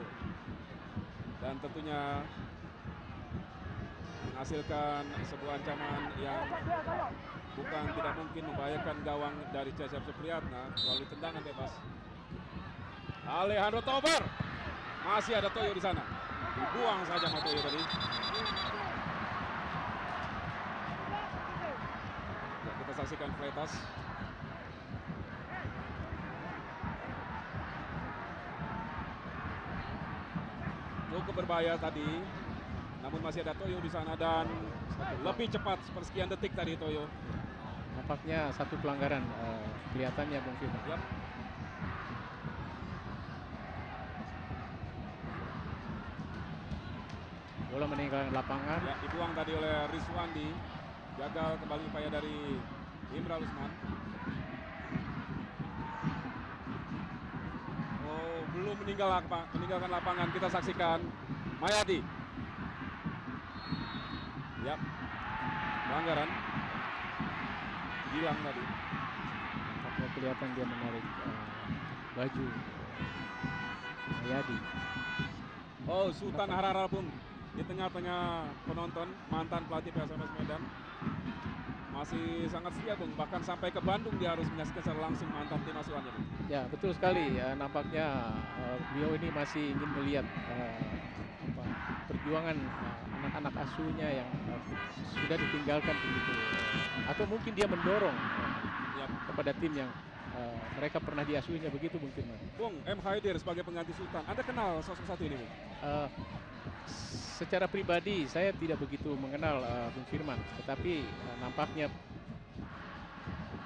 A: dan tentunya menghasilkan sebuah ancaman yang bukan tidak mungkin membahayakan gawang dari Cecep Supriyatna melalui tendangan bebas. Alejandro Tobar, masih ada Toyo di sana, dibuang saja sama Toyo tadi. Kita saksikan Freitas. Cukup berbahaya tadi, namun masih ada Toyo di sana dan lebih cepat sepersekian detik tadi Toyo.
B: Nampaknya satu pelanggaran kelihatannya mungkin.
A: Yep.
B: Bola meninggalkan lapangan.
A: Ya, dibuang tadi oleh Rizwandi. Gagal kembali upaya dari Imral Usman. Oh, belum meninggalkan lapangan. Kita saksikan Mayadi. Ya, pelanggaran. Hilang tadi.
B: Nampaknya kelihatan dia menarik baju Mayadi.
A: Oh, Sultan Hararabung di tengah-tengah penonton, mantan pelatih PSMS Medan. masih sangat setia Bung, bahkan sampai ke Bandung dia harus menyaksikan secara langsung mantan tim asuhannya Bung.
B: Ya, betul sekali. Ya, nampaknya beliau ini masih ingin melihat apa, perjuangan anak-anak asuhnya yang sudah ditinggalkan begitu, atau mungkin dia mendorong
A: Yap.
B: kepada tim yang mereka pernah diasuhnya begitu, Bung Firman.
A: Bung, M. Haidir sebagai pengganti Sultan, Anda kenal sosok satu ini Bung?
B: Eh, Secara pribadi saya tidak begitu mengenal Bung Firman, tetapi nampaknya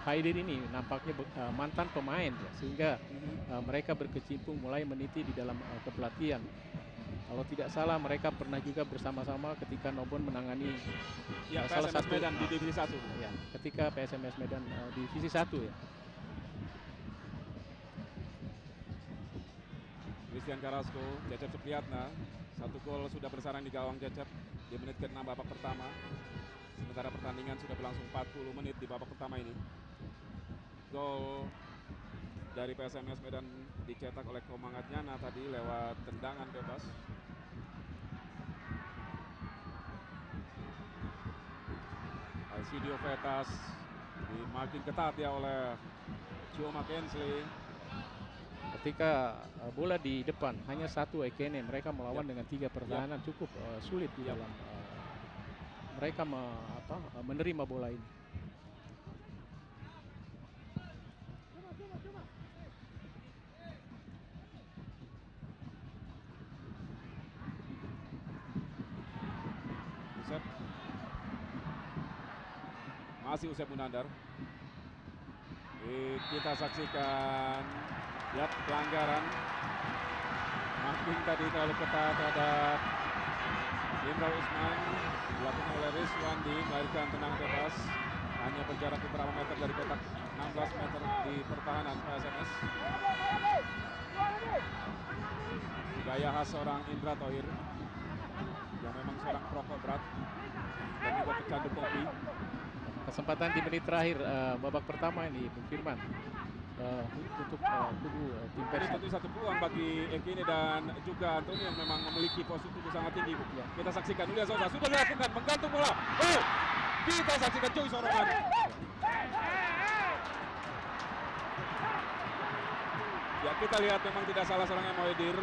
B: Haidir ini nampaknya mantan pemain ya, sehingga mereka berkecimpung mulai meniti di dalam kepelatihan. Kalau tidak salah mereka pernah juga bersama-sama ketika Nobon menangani
A: Ya,
B: salah
A: PSMS
B: satu
A: Medan di Divisi 1.
B: ya, ketika PSMS Medan Divisi 1 ya.
A: Christian Carrasco, Cecep Supriyatna, 1 gol sudah bersarang di gawang Cecep di menit ke-6 babak pertama. Sementara pertandingan sudah berlangsung 40 menit di babak pertama ini. Gol dari PSMS Medan dicetak oleh Komang Adnyana tadi lewat tendangan bebas. Alcidio Vetas dimakin ketat ya oleh Joe Mackenzie.
B: Ketika bola di depan hanya satu Ekene, mereka melawan dengan 3 pertahanan cukup sulit di dalam mereka menerima bola ini.
A: Usep. Masih Usep Munandar. Kita saksikan, lihat pelanggaran. Marking tadi terlalu ketat terhadap Imran Usman, dilakukan oleh Rizwandi, melahirkan tendangan bebas. Hanya berjarak beberapa meter dari kotak, 16 meter di pertahanan PSMS. Gaya khas seorang Indra Thohir yang memang seorang perokok berat dan juga pecandu kopi.
B: Kesempatan di menit terakhir babak pertama ini, Bung Firman, untuk kubu tim
A: Ini
B: Persib.
A: tentu satu peluang bagi Ekene dan juga Antoni yang memang memiliki posisi tubuh sangat tinggi.
B: Ya.
A: Kita saksikan Ulia Sosa sudah dilakukan menggantung bola. Oh, kita saksikan Joy Sorongan. Ya, kita lihat memang tidak salah seorang M. Haidir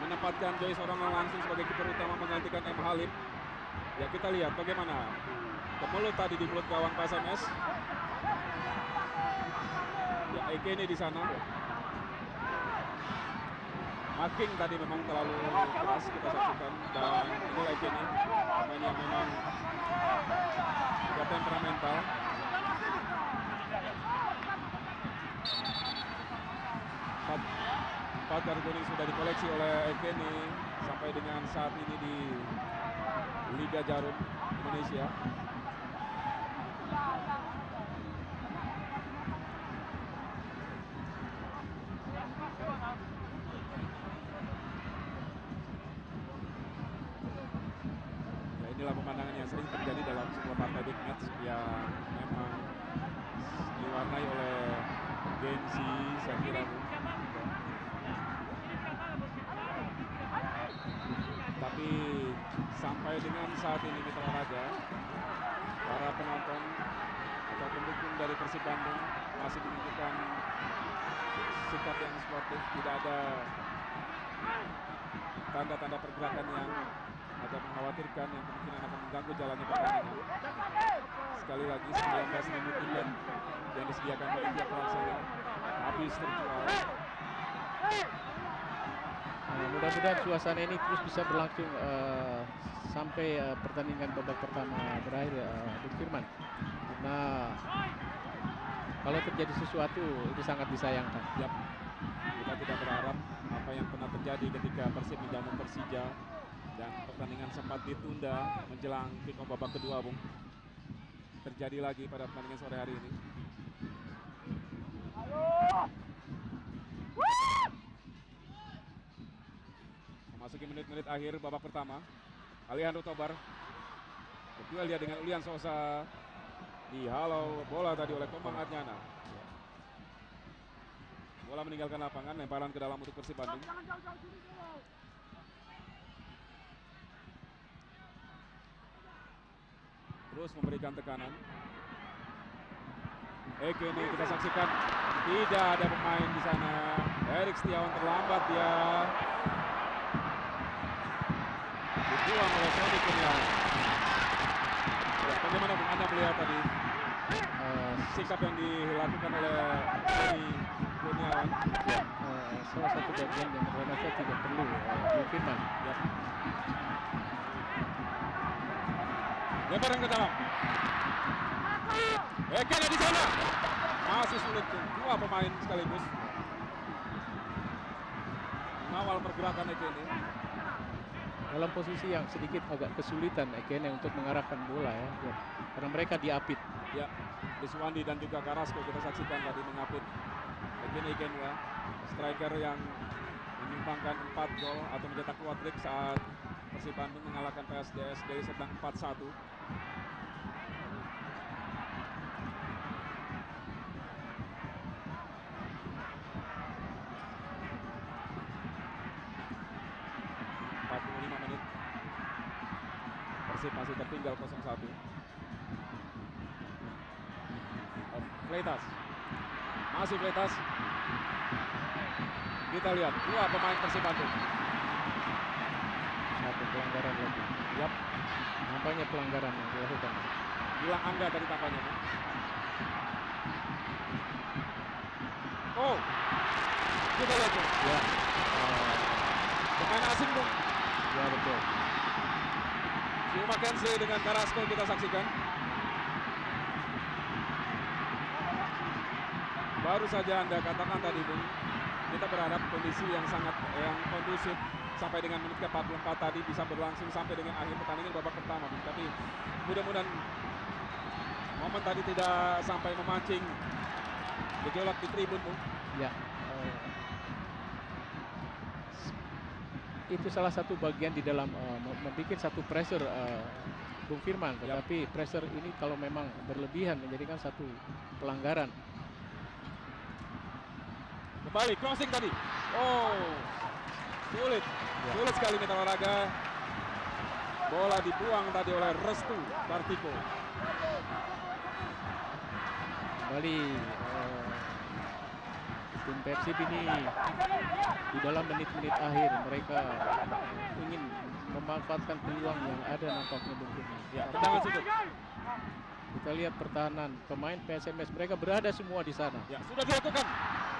A: menempatkan Joy Sorongan langsung sebagai kiper utama menggantikan M. Halip. Ya, kita lihat bagaimana kemulut tadi di mulut gawang PSMS. Ya, Ekene di sana. Marking tadi memang terlalu keras kita saksikan, dan ini Ekene, pemain yang memang juga temperamental. Empat kartu kuning sudah dikoleksi oleh Ekene sampai dengan saat ini di Liga Jarum Indonesia. Ya, inilah pemandangan yang sering terjadi dalam sebuah partai big match yang memang diwarnai oleh gengsi, saya kira. Tapi sampai dengan saat ini Mitra Olahraga, para penonton atau pendukung dari Persib Bandung masih menunjukkan sikap yang sportif, tidak ada tanda-tanda pergerakan yang agak mengkhawatirkan yang kemungkinan akan mengganggu jalannya pertandingan. Sekali lagi 19.000 tiket yang disediakan bagi tiap pelaksana habis terjual.
B: Mudah-mudahan suasana ini terus bisa berlangsung sampai pertandingan babak pertama berakhir, Bung Firman. Karena kalau terjadi sesuatu itu sangat disayangkan.
A: Yap. Kita tidak berharap apa yang pernah terjadi ketika Persib menjamu Persija dan pertandingan sempat ditunda menjelang kick-off babak kedua, Bung. Terjadi lagi pada pertandingan sore hari ini. Memasuki menit-menit akhir babak pertama. Alejandro Tobar berduel dia dengan Ulian Sosa. Dihalau bola tadi oleh Komang Adnyana. Bola meninggalkan lapangan, lemparan ke dalam untuk Persib Bandung. Terus memberikan tekanan. Eke ini kita saksikan tidak ada pemain di sana. Erik Setiawan terlambat dia. Dibuang oleh Tony Kurniawan. Ya, bagaimana Anda melihat tadi sikap yang dilakukan oleh Tony Kurniawan?
B: Ya, salah satu bagian yang saya tidak perlu Bung Firman.
A: Ya. Lemparan ke dalam. Eke ada di sana. Masih sulit dua pemain sekaligus mengawal pergerakan Eke ini.
B: Dalam posisi yang sedikit agak kesulitan Ekene untuk mengarahkan bola ya. Karena mereka diapit.
A: Ya, Iswandi dan juga Carrasco kita saksikan tadi mengapit Ekene Ikenwa, striker yang menyumbangkan 4 gol atau mencetak hat-trick saat Persib Bandung mengalahkan PSDS dari Serdang 4-1. Persib masih tertinggal 0-1. Fleitas. Masih Fleitas. Kita lihat dua pemain Persib Bandung.
B: Satu pelanggaran lagi.
A: Yap.
B: Nampaknya pelanggaran yang dilakukan.
A: Bilang Angga tadi tampaknya. Oh. Kita lihat tuh.
B: Ya.
A: Pemain asing Bung.
B: Ya betul.
A: Sio Mackenzie dengan Carrasco kita saksikan. Baru saja Anda katakan tadi Bung, kita berharap kondisi yang kondusif sampai dengan menit ke-44 tadi bisa berlangsung sampai dengan akhir pertandingan babak pertama Bung. Tapi mudah-mudahan momen tadi tidak sampai memancing gejolak di tribun Bung.
B: Ya. Itu salah satu bagian di dalam membuat satu pressure Bung Firman, tetapi pressure ini kalau memang berlebihan menjadikan satu pelanggaran.
A: Kembali crossing tadi. Oh, sulit sekali Mitra Olahraga. Bola dibuang tadi oleh Restu Kartiko.
B: Kembali tim Persib ini di dalam menit-menit akhir mereka ingin memanfaatkan peluang yang ada nampaknya Bung Firman.
A: Ya, tendangan sudut.
B: Kita lihat pertahanan pemain PSMS mereka berada semua di sana.
A: Ya, sudah dilakukan.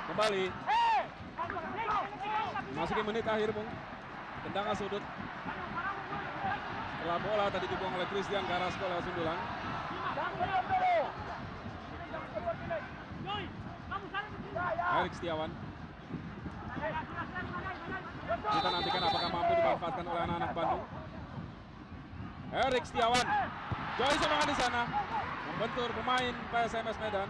A: Kembali. Masuki menit akhir Bung. Tendangan sudut. Setelah bola tadi dibuang oleh Christian Carrasco lewat sundulan. Erik Setiawan. Kita nantikan apakah mampu dimanfaatkan oleh anak-anak Bandung. Erik Setiawan. Joy semangat di sana. Membentur pemain PSMS Medan.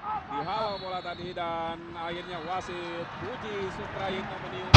A: Dihalau bola tadi dan akhirnya wasit Puji Suprayitno meniup.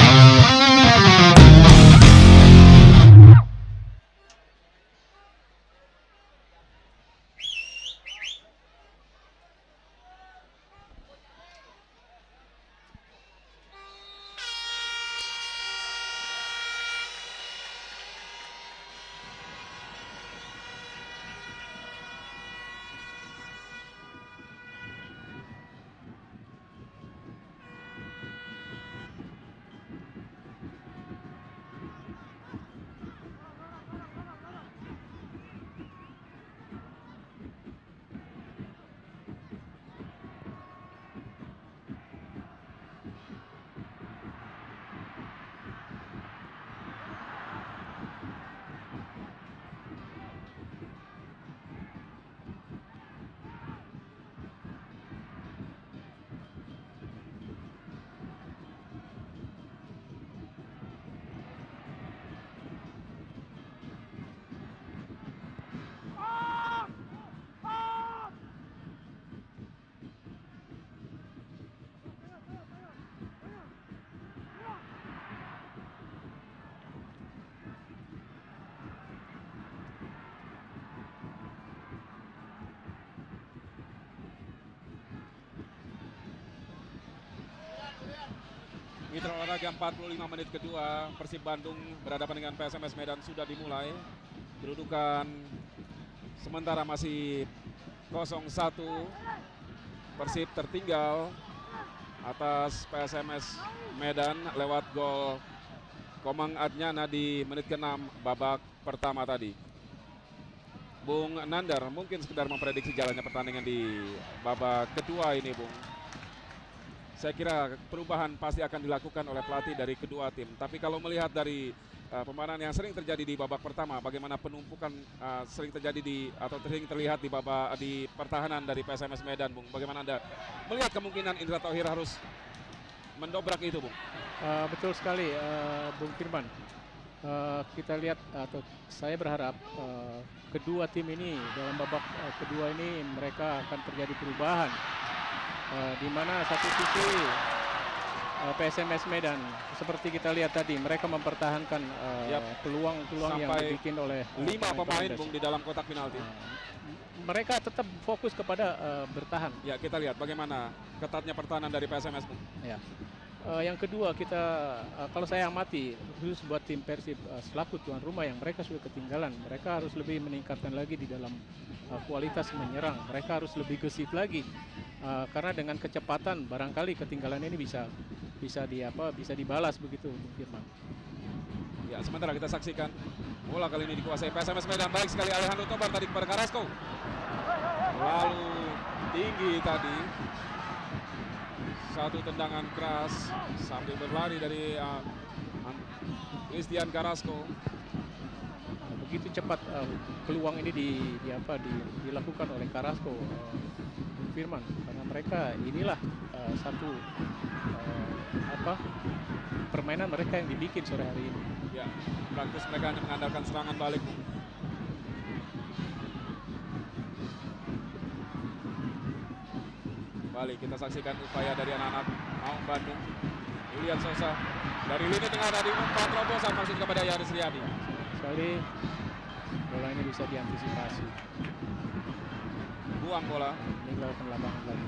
A: Mitra Olahraga 45 menit kedua, Persib Bandung berhadapan dengan PSMS Medan sudah dimulai. Kedudukan sementara masih 0-1. Persib tertinggal atas PSMS Medan lewat gol Komang Adnyana di menit ke-6 babak pertama tadi. Bung Nandar mungkin sekedar memprediksi jalannya pertandingan di babak kedua ini, Bung. Saya kira perubahan pasti akan dilakukan oleh pelatih dari kedua tim. Tapi kalau melihat dari pemanahan yang sering terjadi di babak pertama, bagaimana penumpukan sering terjadi atau sering terlihat di pertahanan dari PSMS Medan, Bung. Bagaimana Anda melihat kemungkinan Indra Thohir harus mendobrak itu, Bung?
B: Betul sekali, Bung Firman. Kita lihat atau saya berharap kedua tim ini dalam babak kedua ini mereka akan terjadi perubahan, di mana satu sisi PSMS Medan seperti kita lihat tadi mereka mempertahankan peluang-peluang yang dibikin oleh
A: 5 pemain, Bung, di dalam kotak penalti.
B: Mereka tetap fokus kepada bertahan.
A: Ya, kita lihat bagaimana ketatnya pertahanan dari PSMS, Bung.
B: Ya. Yang kedua kita kalau saya amati khusus buat tim Persib selaku tuan rumah yang mereka sudah ketinggalan, mereka harus lebih meningkatkan lagi di dalam kualitas menyerang. Mereka harus lebih gesit lagi karena dengan kecepatan barangkali ketinggalan ini bisa dibalas begitu, Bung Firman.
A: Ya, sementara kita saksikan bola kali ini dikuasai PSMS Medan. Baik sekali Alejandro Tobar tadi kepada Carrasco. Lalu tinggi tadi. Satu tendangan keras sambil berlari dari Christian Carrasco.
B: Begitu cepat peluang ini dilakukan oleh Carrasco, Firman, karena mereka inilah satu permainan mereka yang dibikin sore hari ini.
A: Ya, praktis mereka hanya mengandalkan serangan balik. Balik kita saksikan upaya dari anak-anak Maung Bandung. Julian Sosa dari lini tengah tadi umpan terobosan maksud kepada Yaris Riyadi.
B: Sekali bola ini bisa diantisipasi.
A: Buang bola.
B: Meninggalkan lapangan lagi.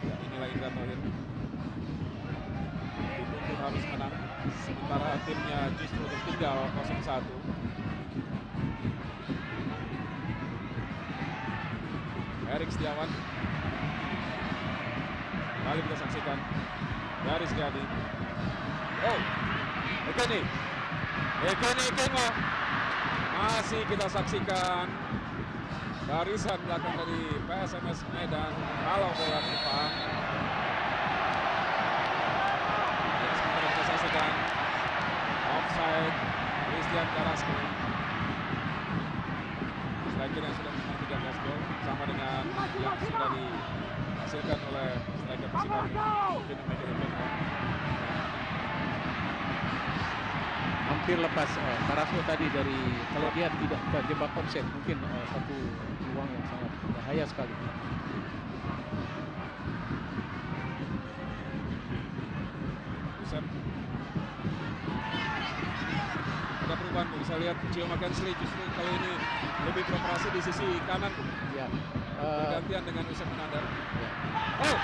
A: Ya, inilah Indra Thohir. Dituntut harus menang. Sementara timnya justru tertinggal 0-1. Erik Setiawan. Kali kita saksikan dari Riyadi. Oh, Ekeni Kengo. Masih kita saksikan barisan belakang dari PSMS Medan kalau bola ke depan. Ya, sementara kita saksikan offside Christian Carrasco. Striker yang sudah menang 13 gol sama dengan yang sudah dihasilkan oleh striker Persibandung Kevin Kengo.
B: Hampir lepas Carrasco tadi dari kalau dia tidak terjebak offset mungkin satu peluang yang sangat bahaya sekali.
A: Buset. Ada perubahan, bisa lihat Gio Mackenzie justru kali ini lebih beroperasi di sisi kanan.
B: Ya.
A: Bergantian dengan Yusuf Nandar.
B: Ya.
A: Oh,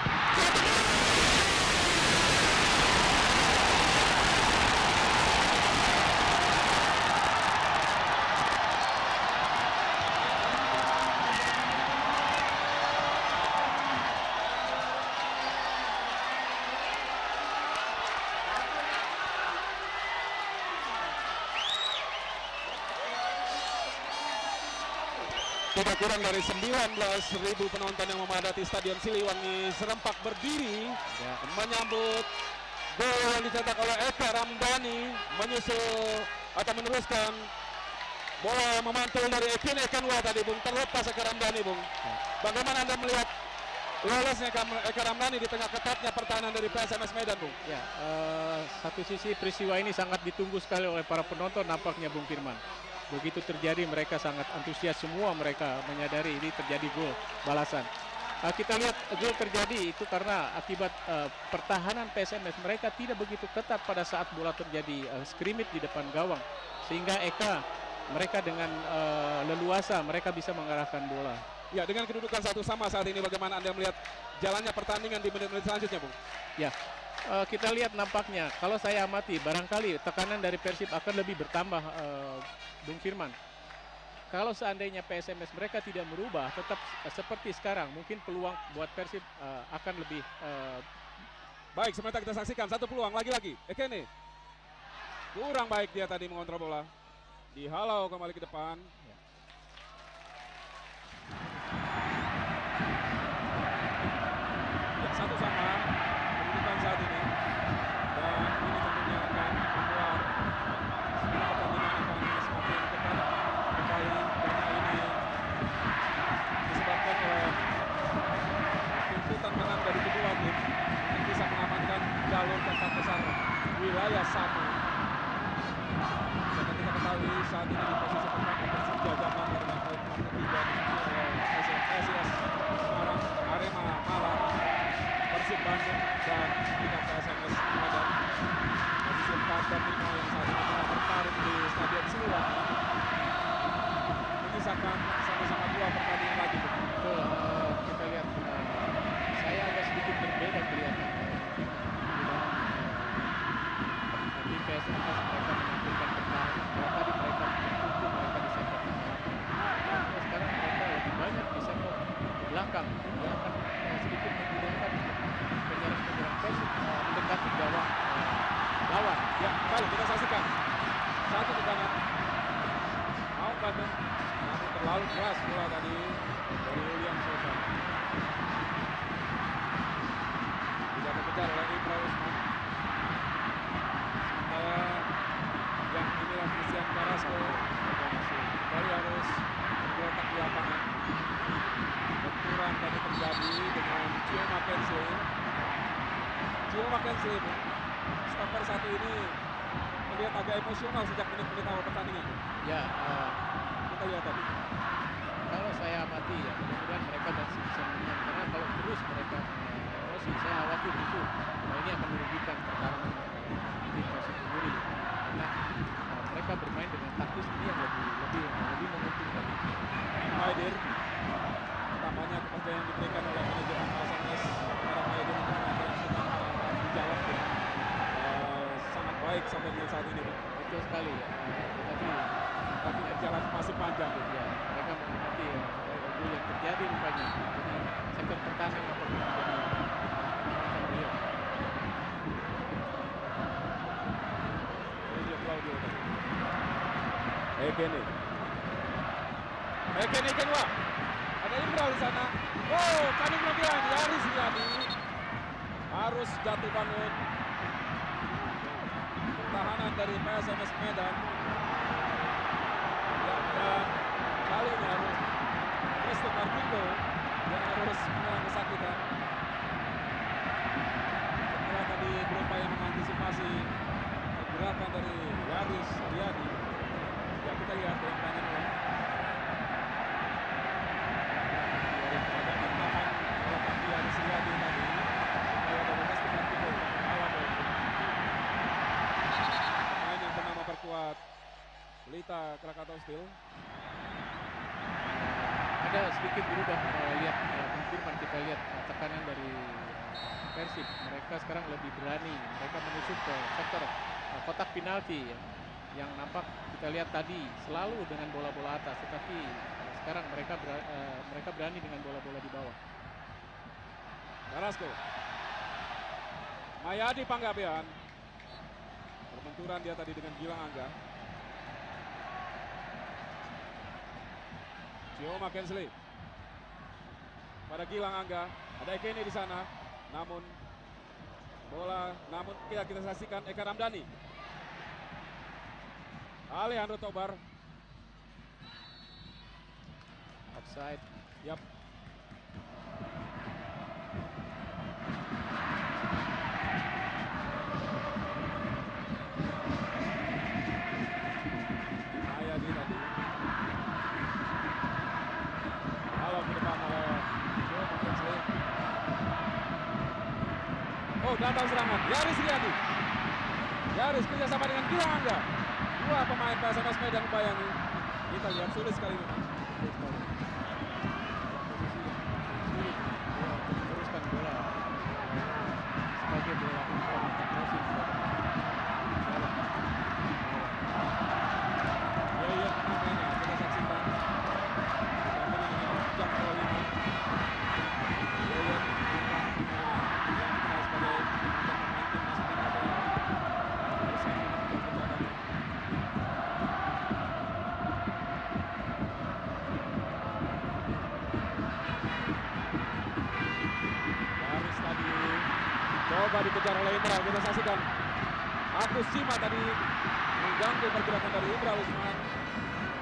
A: tidak kurang dari 19.000 penonton yang memadati Stadion Siliwangi Serempak berdiri menyambut gol yang dicetak oleh Eka Ramdhani, menyusul atau meneruskan bola yang memantul dari Ekin Ekanwa tadi, Bung, terlepas Eka Ramdhani, Bung. Bagaimana Anda melihat lolosnya Eka Ramdhani di tengah ketatnya pertahanan dari PSMS Medan, Bung?
B: Ya, satu sisi peristiwa ini sangat ditunggu sekali oleh para penonton nampaknya, Bung Firman. Begitu terjadi mereka sangat antusias, semua mereka menyadari ini terjadi gol balasan. Kita lihat gol terjadi itu karena akibat pertahanan PSMS mereka tidak begitu ketat pada saat bola terjadi scrimmage di depan gawang, sehingga mereka dengan leluasa mereka bisa mengarahkan bola.
A: Ya, dengan kedudukan 1-1 saat ini bagaimana Anda melihat jalannya pertandingan di menit-menit selanjutnya, Bung?
B: Ya, kita lihat nampaknya kalau saya amati barangkali tekanan dari Persib akan lebih bertambah, Bung Firman. kalau seandainya PSMS mereka tidak merubah, tetap seperti sekarang, mungkin peluang buat Persib akan lebih
A: Baik, sementara kita saksikan satu peluang lagi-lagi. Ekene. Kurang baik dia tadi mengontrol bola. Dihalau kembali ke depan. Ya, satu sama. Kedudukan saat ini. Dan ini tentunya akan membuat pertandingan akan semakin ketat kembali karena ini disebabkan oleh tuntutan menang dari kedua tim untuk bisa mengamankan jalur keempat besar wilayah 1. Dan kita ketahui saat ini di posisi pertama Persija Jakarta dengan poin 43 diikuti oleh PSIS Semarang, Arema Malang, Persib Bandung dan kita PSMS Medan. Posisi 4 dan 5 yang saat ini tengah bertarung di Stadion Siliwangi menyisakan sama-sama 2 pertandingan lagi.
B: betul. Kita lihat, saya agak sedikit berbeda kelihatan di dalam tim PSMS mereka menampilkan pertahanan. Kalau tadi mereka berkumpul, mereka di sektor tengah. Sekarang mereka lebih banyak di sektor belakang. Dia akan sedikit memudahkan penyerang-penyerang Persib mendekati gawang lawan.
A: Ya, kembali kita saksikan. Satu tekanan. Mau Bandung, namun terlalu keras bola tadi dari William Sosa. Tidak terkejar oleh Ibra Usman. Sementara yang inilah Christian Carrasco kembali harus berletak di lapangan. Benturan tadi terjadi dengan Gio Mackenzie. Gio Mackenzie stopper satu ini melihat agak emosional sejak menit-menit awal pertandingan.
B: Ya,
A: Kita lihat tadi.
B: kalau saya amati ya, mudah-mudahan mereka masih bisa menang. Karena kalau terus mereka emosi, saya khawatir itu ini akan merugikan pertahanan tim Persib sendiri. Karena mereka bermain dengan taktis ini yang lebih menguntungkan.
A: Maidir, pertamanya kepercayaan yang diberikan oleh manajemen PSMS kepada Maidir untuk mengamankan dijawab dengan sangat baik sampai dengan saat ini.
B: Betul sekali ya.
A: Tapi jalan masih panjang.
B: Ya, mereka menghormati gol yang terjadi rupanya. Jadi sektor pertahanan apa pun menjadi amankan beliau.
A: Ini dia Claudio tadi. Ekene kedua. Ada Ibra di sana. Oh, Kaning Novian, Yaris Riyadi harus jatuh bangun. Pertahanan dari PSMS Medan. Dan kali ini harus Cristo Marquito yang harus menyerang kesakitan. Setelah tadi berupaya mengantisipasi gerakan dari Yaris Riyadi. Ya, kita lihat yang tanya oleh ada tindakan oleh Yaris Riyadi tadi supaya dari Cristo Marquito kalah bola. Pemain yang bernama Perkuat Pelita Krakatau Steel.
B: Ada sedikit berubah lihat Firman, kita lihat tekanan dari Persib. Mereka sekarang lebih berani. Mereka menusuk ke sektor kotak penalti ya, yang nampak kita lihat tadi selalu dengan bola-bola atas, tetapi sekarang mereka berani dengan bola-bola di bawah.
A: Carrasco. Mayadi Panggabean. Perbenturan dia tadi dengan Gilang Angga. Gio Mackenzie pada Gilang Angga, ada Ekene di sana, namun kita saksikan Eka Ramdhani, Alejandro Tobar,
B: Offside.
A: yap. Mayadi tadi. Halo ke depan oleh Gio Mackenzie. Oh, gelandang serangan Yaris Riyadi. Yaris kerjasama dengan Gilang Angga. Dua pemain PSMS Medan membayangi. Kita lihat sulit sekali memang.
B: Sulit meneruskan bola sebagai bola umpan antar musim.
A: Ya, namanya kita saksikan Coba dikejar oleh Indra, kita saksikan. Agus Sima tadi mengganggu pergerakan dari Indra Usman.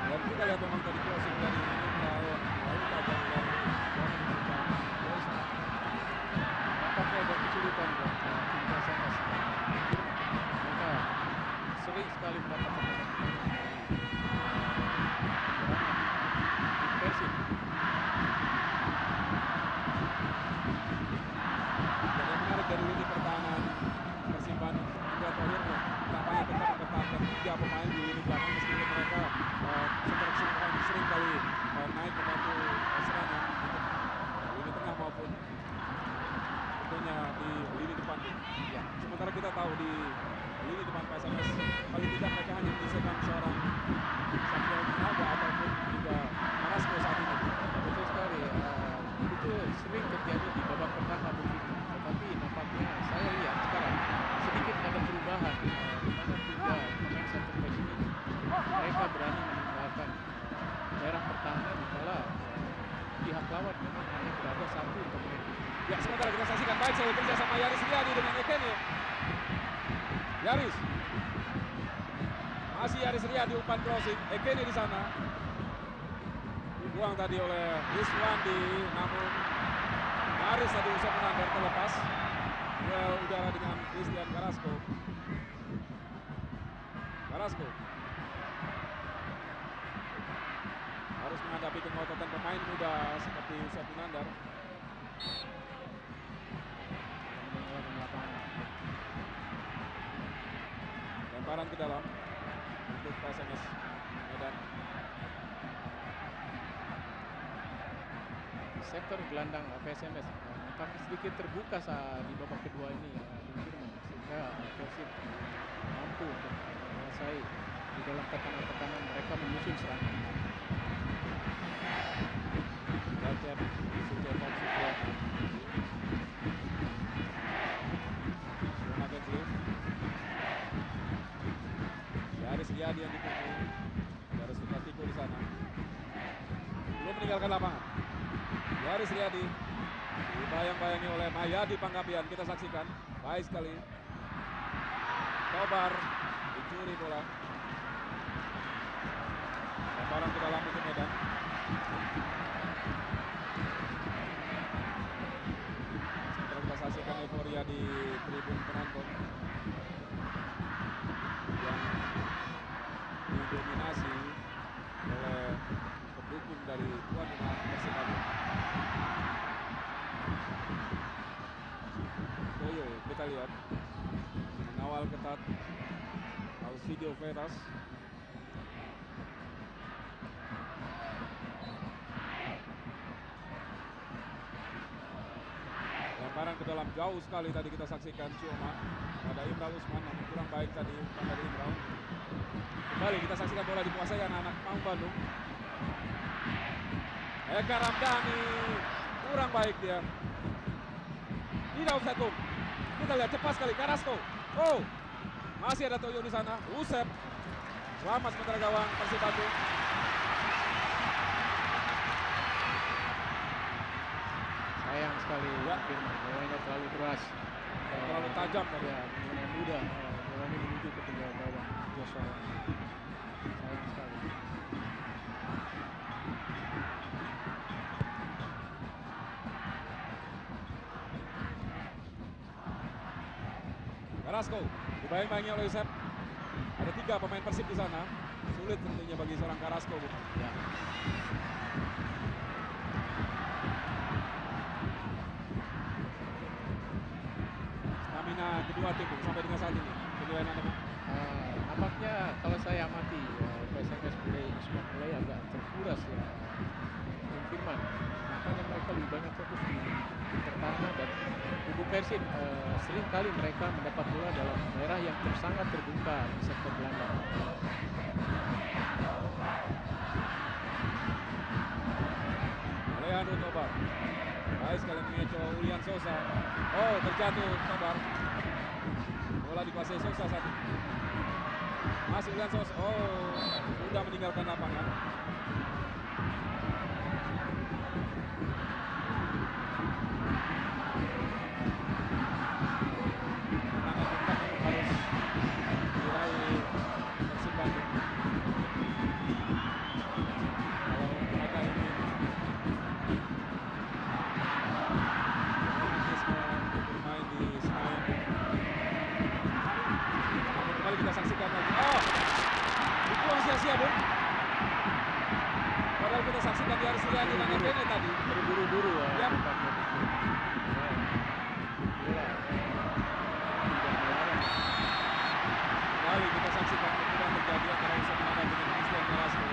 A: Dan kita lihat memang tadi crossing dari Indra lalu tajam dari
B: Nampaknya ada kesulitan buat tim Basarnas. Mereka sering sekali mendapat tendangan tim Persib.
A: Dan yang menarik dari lini pertahanan Persib Bandung hingga terakhir tampaknya tetap mempertahankan 3 pemain di lini belakang meskipun mereka sering kali naik membantu serangan untuk lini tengah maupun tentunya di lini depan. Ya, sementara kita tahu di lini depan PSMS paling tidak mereka hanya menyisakan seorang Samuel Naga ataupun juga Carrasco saat ini.
B: Betul sekali. Itu sering terjadi di babak pertama mungkin. Tetapi nampaknya saya lihat sekarang sedikit ada perubahan di mana 3 pemain satu pemain ini mereka berani meninggalkan daerah pertahanan kala pihak lawan memang hanya berada 1 pemain.
A: Ya, sementara kita saksikan baik saya bekerja sama Yaris Riyadi dengan Ekenio. Yaris. Masih Yaris Riyadi umpan crossing. Ekenio di sana. Dibuang tadi oleh Rizwandi, namun Yaris tadi usai menandar terlepas. Duel udara dengan Christian Carrasco. Carrasco harus menghadapi kengototan pemain muda seperti Yusuf Munandar. Lemparan ke dalam untuk PSMS Medan.
B: Sektor gelandang PSMS nampaknya sedikit terbuka saat di babak kedua ini sehingga Persib mampu untuk menguasai di dalam tekanan-tekanan mereka menyusun serangan.
A: Gacep, Sucepan Sukro. Jonathan Cliff. Yaris Riyadi yang dipukul. Yaris Sukatiko di sana. Belum meninggalkan lapangan. Yaris Riyadi dibayang-bayangi oleh Mayadi Panggapian. Kita saksikan. Baik sekali. Kobar dicuri bola. Lemparan ke dalam untuk Medan. Sementara kita saksikan euforia di tribun penonton yang didominasi oleh pendukung dari tuan rumah Persib Bandung. Toyo kita lihat mengawal ketat Ausidio Veras. Lemparan ke dalam jauh sekali tadi kita saksikan Cioma pada Imral Usman, namun kurang baik tadi umpan dari Imral. Kembali kita saksikan bola dikuasai anak-anak Maung Bandung. Eka Ramdhani kurang baik dia. Tidak offside Bung. Kita lihat cepat sekali Carrasco. Oh, masih ada Toyo di sana. Usep. Selamat sementara gawang Persib Bandung.
B: Sayang sekali
A: Ya.
B: Firman, bolanya terlalu keras,
A: Terlalu tajam tadi.
B: ya, dengan mudah bolanya menuju ke tinggal gawang Joshua. Sayang sekali.
A: Carrasco dibayang-bayangi oleh Usep. Ada 3 pemain Persib di sana. Sulit tentunya bagi seorang Carrasco.
B: Ya.
A: Stamina kedua tim Bung, sampai dengan saat ini. Penilaian Anda Bung?
B: Nampaknya kalau saya amati PSMS mulai agak terkuras ya. Firman, makanya mereka lebih banyak fokus di pertahanan dan kubu Persib sering kali mereka mendapat bola dalam daerah yang sangat terbuka di sektor gelandang.
A: Alejandro Tobar. Baik sekali mengecoh Ulian Sosa. Oh, terjatuh Tobar. Bola dikuasai Sosa saat ini. Masih Ulian Sosa. Oh, sudah meninggalkan lapangan. Suryani dan Ekene tadi.
B: Terburu-buru
A: Ya.
B: tampaknya itu. Ya. Bola tidak melarang.
A: Kembali kita saksikan benturan terjadi antara Yusuf Mandan dengan Christian Carrasco.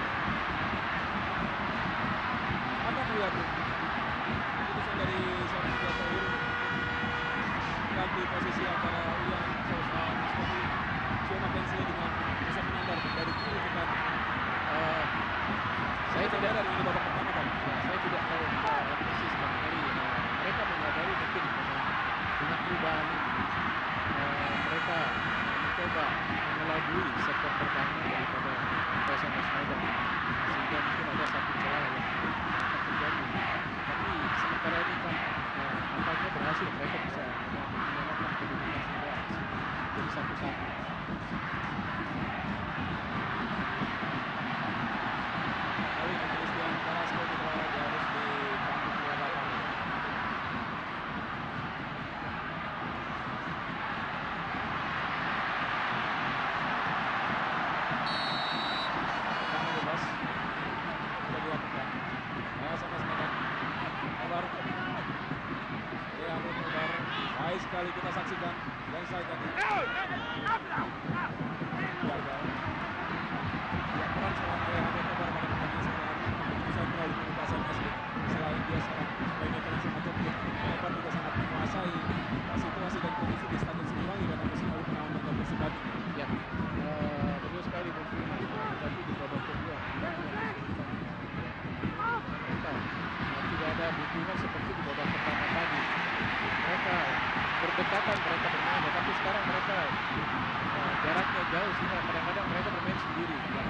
A: Anda melihat tuh keputusan dari seorang kuasa hukum ganti posisi antara William Sosa seperti Sioma Kensi dengan Yusuf Mandan dari kiri ke kanan.
B: Saya tidak
A: dari ini babak pertama kan.
B: saya tidak tahu persis Bang Heri. Mereka menyadari mungkin dengan perubahan ini mereka mencoba mengelabui sektor pertahanan daripada PSMS Medan sehingga mungkin ada satu celah yang akan terjadi. Tapi sementara ini kan nampaknya berhasil mereka bisa menyelamatkan kedudukan sebelah jadi 1-1.
A: Kali ini Christian Carrasco putra raja harus ditangkap di lapangan. Tangan bebas sudah dilakukan. PSMS Medan. Kabar. Ya, Mutar. Baik sekali kita saksikan. Dan saya tadi. Gagal. Ya, peran seorang ayah Ahmed Kabar pada pertandingan sore hari begitu sentral di kubu PSMS. Selain dia seorang playmaker yang sangat teknik, Kabar juga sangat menguasai situasi dan kondisi di Stadion Siliwangi karena musim lalu pernah menonton Persib Bandung.
B: Ya, betul sekali Bung Firman. Tetapi di babak kedua mereka tidak ada dukungan seperti di babak pertama tadi. Mereka berdekatan mereka bermain, tetapi sekarang mereka jaraknya jauh sehingga kadang-kadang mereka bermain sendiri. Ya.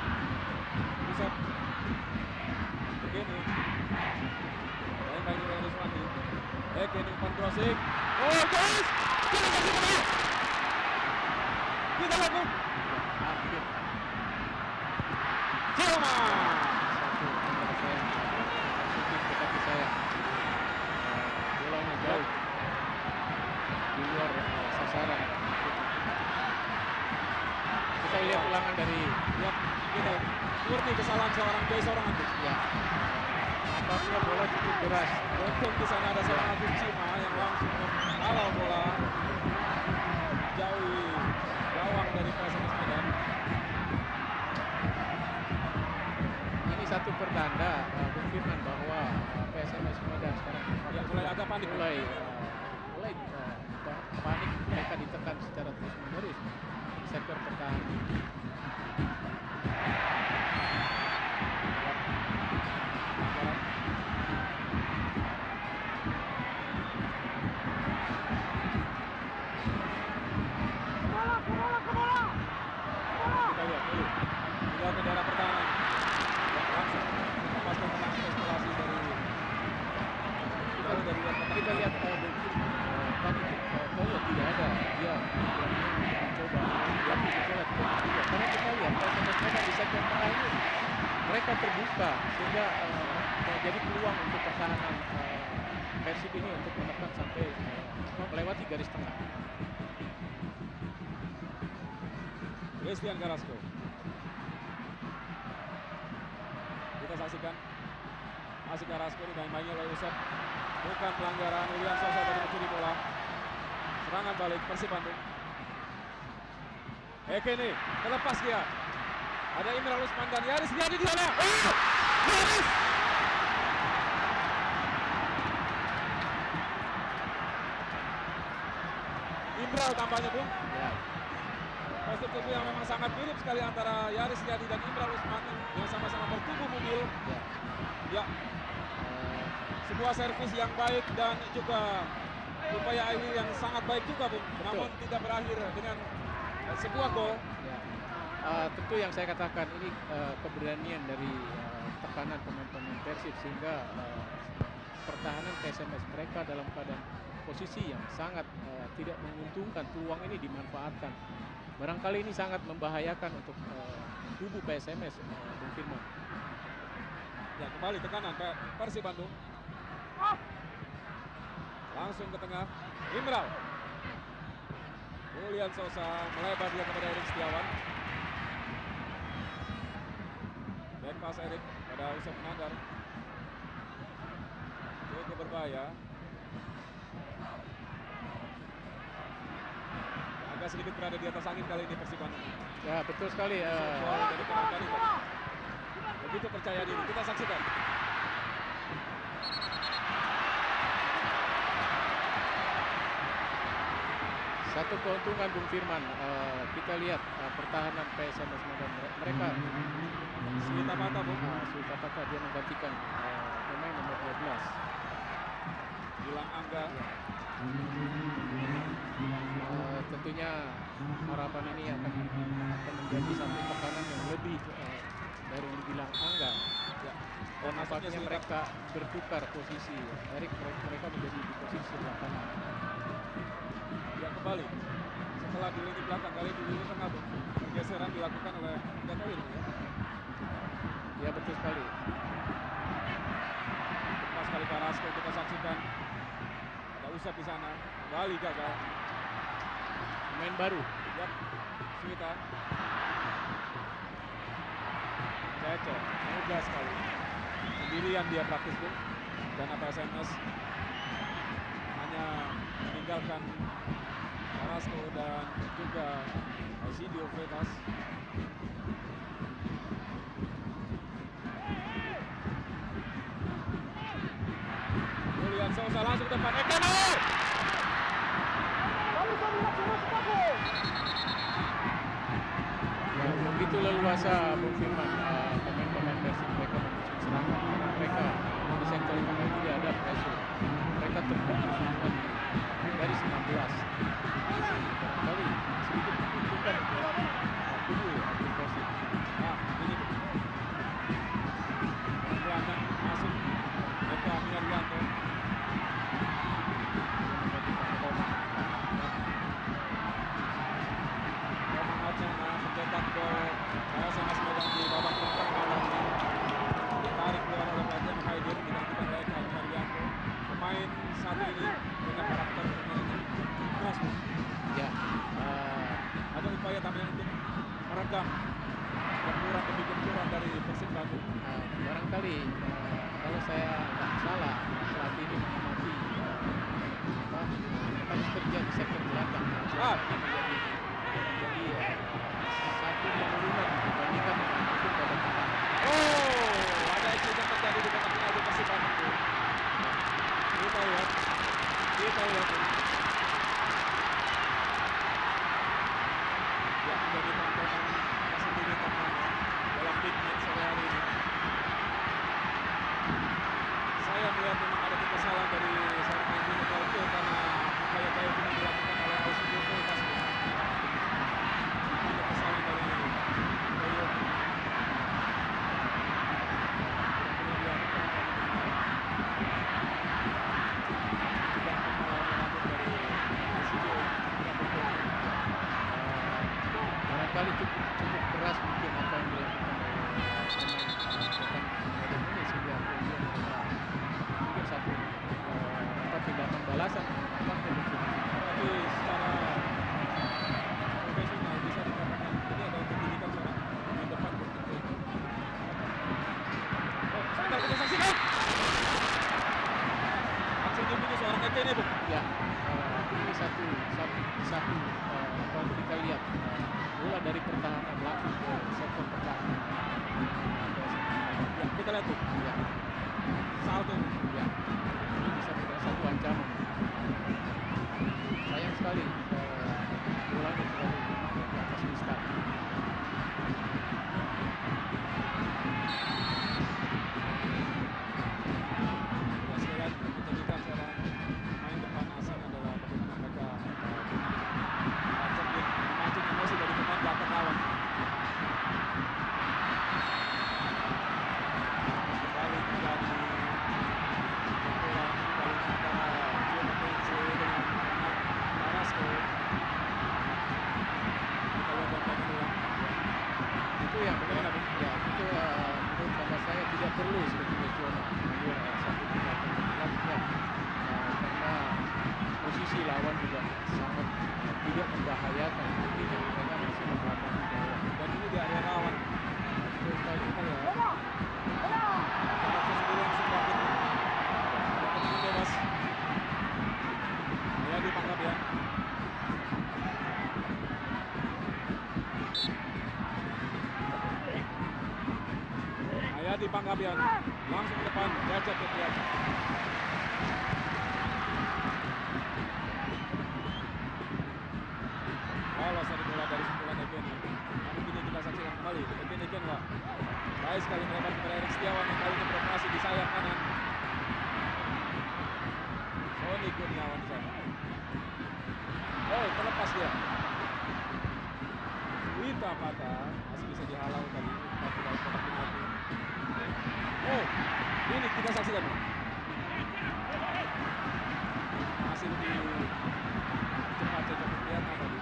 A: Pusat. Begini. Main oleh Ruswandi. Ekene umpan crossing. Oh, guys! Kita kasih bola. Kita lihat, Bung.
B: Akhir
A: Sioma.
B: satu penyelesaian shooting tetapi sayang bolanya jauh di luar sasaran. Kita lihat ulangan dari
A: Ya, gitu. Murni kesalahan seorang Joy Sorangan tuh.
B: ya nampaknya bola cukup deras.
A: Untung di sana ada seorang Agus Cima yang langsung menghalau bola jauhi gawang dari PSMS Medan.
B: Ini satu pertanda Bung Firman bahwa PSMS Medan sekarang
A: Ya, mulai agak panik.
B: mulai panik, mereka ditekan secara terus menerus di sektor pertahanan.
A: Kita lihat dulu. Tinggal ke daerah pertahanan. Ya, langsung lepaskan tenang eskalasi dari dari luar kotak.
B: Kita lihat Bung Firman tadi Toyo tidak ada dia mencoba tapi bola tidak juga karena kita lihat PSMS Medan di sektor tengah ini mereka terbuka sehingga jadi peluang untuk pertahanan Persib ini untuk menekan sampai melewati garis tengah.
A: Christian Carrasco. Kita saksikan masih Carrasco dimain-mainin oleh Usep. Bukan pelanggaran. William Sosa tadi mencuri bola. Serangan balik Persib Bandung. Ekene terlepas dia. Ada Imran Usman dan Yaris Riyadi di sana. Yaris! Imral tampaknya, Bung.
B: Ya.
A: Postur tubuh yang memang sangat mirip sekali antara Yaris Riyadi dan Imran Usman yang sama-sama bertubuh mobil.
B: Ya.
A: Ya, sebuah servis yang baik dan juga upaya akhir yang sangat baik juga, Bung. Namun tidak berakhir dengan sebuah gol.
B: Ya. Tentu yang saya katakan ini keberanian dari tekanan pemain-pemain Persib sehingga pertahanan PSMS mereka dalam keadaan posisi yang sangat tidak menguntungkan, peluang ini dimanfaatkan. Barangkali ini sangat membahayakan untuk tubuh PSMS, Bung Firman.
A: Ya, kembali tekanan Persib Bandung. Langsung ke tengah. Imral. Julian Sosa melebar dia kepada Erik Setiawan. Back pass Erik pada Usep Nandar. Cukup berbahaya. Agak sedikit berada di atas angin kali ini Persib Bandung.
B: Ya betul sekali.
A: Dari kanan kali tadi. Begitu percaya diri. Kita saksikan.
B: Satu keuntungan Bung Firman, kita lihat pertahanan PSMS Medan mereka
A: Suita Mata, Bung.
B: Suita Mata dia menggantikan pemain nomor 12.
A: Gilang Angga.
B: Tentunya harapan ini akan menjadi satu tekanan yang lebih dari yang dibilang Angga.
A: Ya.
B: Dan nampaknya mereka bertukar posisi. Mereka menjadi di posisi belakangan.
A: Ya kembali. Setelah di lini belakang kali di lini tengah, Bung. Pergeseran dilakukan oleh Gatoin ya.
B: Ya betul sekali.
A: Pas kali Carrasco kita saksikan. Ada Usep di sana. Kembali gagal.
B: Pemain baru.
A: Ya. Suita. Cece. Mudah sekali. Sendirian dia praktis, Bung. Dan PSMS hanya meninggalkan Carrasco dan juga Isidio Freitas. Julian Sosa langsung ke depan. Ekenor!
B: Ya, begitu leluasa Bung Firman pemain-pemain Persib mereka menyusun serangan karena mereka di sektor tengah tidak ada pressure. Mereka terfokus dari 19. Barangkali sedikit menguntungkan untuk kubu atlet Persib.
A: Nah, ini gelandang masuk Eka Miaryanto. Roman Wacana mencetak gol PSMS Medan di babak perempat malam ini. Ditarik keluar oleh pelatih Haidir digantikan oleh Eka Miaryanto. Pemain satu ini dengan karakter permainan keras.
B: Ya,
A: Ada upaya tambahan untuk meredam gempuran demi gempuran dari Persib Bandung.
B: barangkali kalau saya nggak salah pelatih ini mengamati apa yang terjadi di sektor belakang. Jadi satu penurunan dibandingkan dengan musim babak pertama.
A: Oh, ada insiden terjadi di kotak penalti Persib Bandung. Kita lihat. Yang menjadi tontonan tersendiri dalam big match sore hari ini. Saya melihat memang ada kesalahan dari seorang pemain Bima Tokyo karena upaya-upaya ini dilakukan oleh Ausidio Freitas. Ada kesalahan dari Toyo. Kemudian tidak melawan dari Ausidio.
B: Barangkali cukup keras mungkin apa yang dilakukan oleh pemain Medan ini sehingga kemudian mereka mungkin satu tindakan balasan apa mungkin.
A: Tapi secara profesional bisa dikatakan ini adalah pendidikan seorang di depan begitu. Oh, sebentar kita saksikan. Aksi ini seorang Eke ini, Bung.
B: Ya, ini satu kalau kita lihat bola dari pertahanan belakang ke sektor pertahanan.
A: Ya, kita lihat tuh.
B: Ya,
A: Salto.
B: ya, ini bisa menjadi satu ancaman. Sayang sekali bolanya terlalu di atas Mistar.
A: Ya, sekali lagi menjadikan seorang main depan asing adalah bagaimana mereka memancing emosi dari pemain belakang lawan. Kembali terjadi pukulan kali antara Gio Potensi dengan Carrasco. Hayati Panggabean langsung ke depan, Cecep Petriaji. Lolos dari bola dari sundulan Effendi. Namun kini kita saksikan kembali Effendi Kenwa. Baik sekali melebar kepada Erik Setiawan yang kali ini beroperasi di sayap kanan. Sony Kurniawan di sana. Oh, terlepas dia. Wita Pata masih bisa dihalau tadi, tapi dari kotak penalti. Oh, ini kita saksikan. Masih lebih cepat Cecep Petriaji tadi.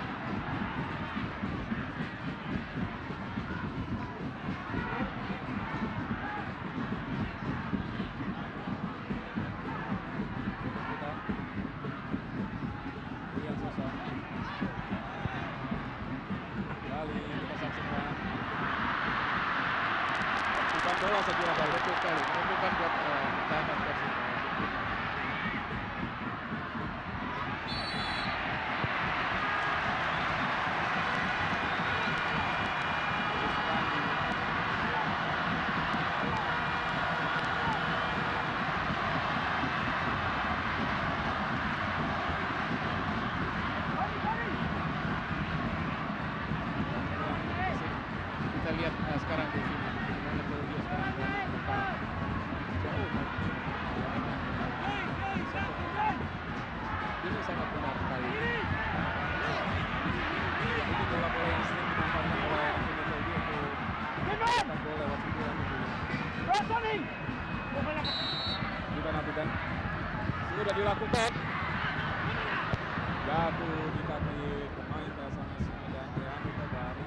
A: Bola saya kira
B: betul sekali, menentukan buat pertahanan Persib. Kita lihat sekarang di sini bagaimana kalau dia sekarang berani bertahan jauh. Ini sangat benar sekali.
A: Ini bola-bola yang sering dimanfaatkan oleh Effendi Kelvin untuk mencetak gol lewat sundulan itu. Kita nantikan. Sudah dilakukan. Jatuh di kaki pemain Persema Sumedang Reanu Tobari.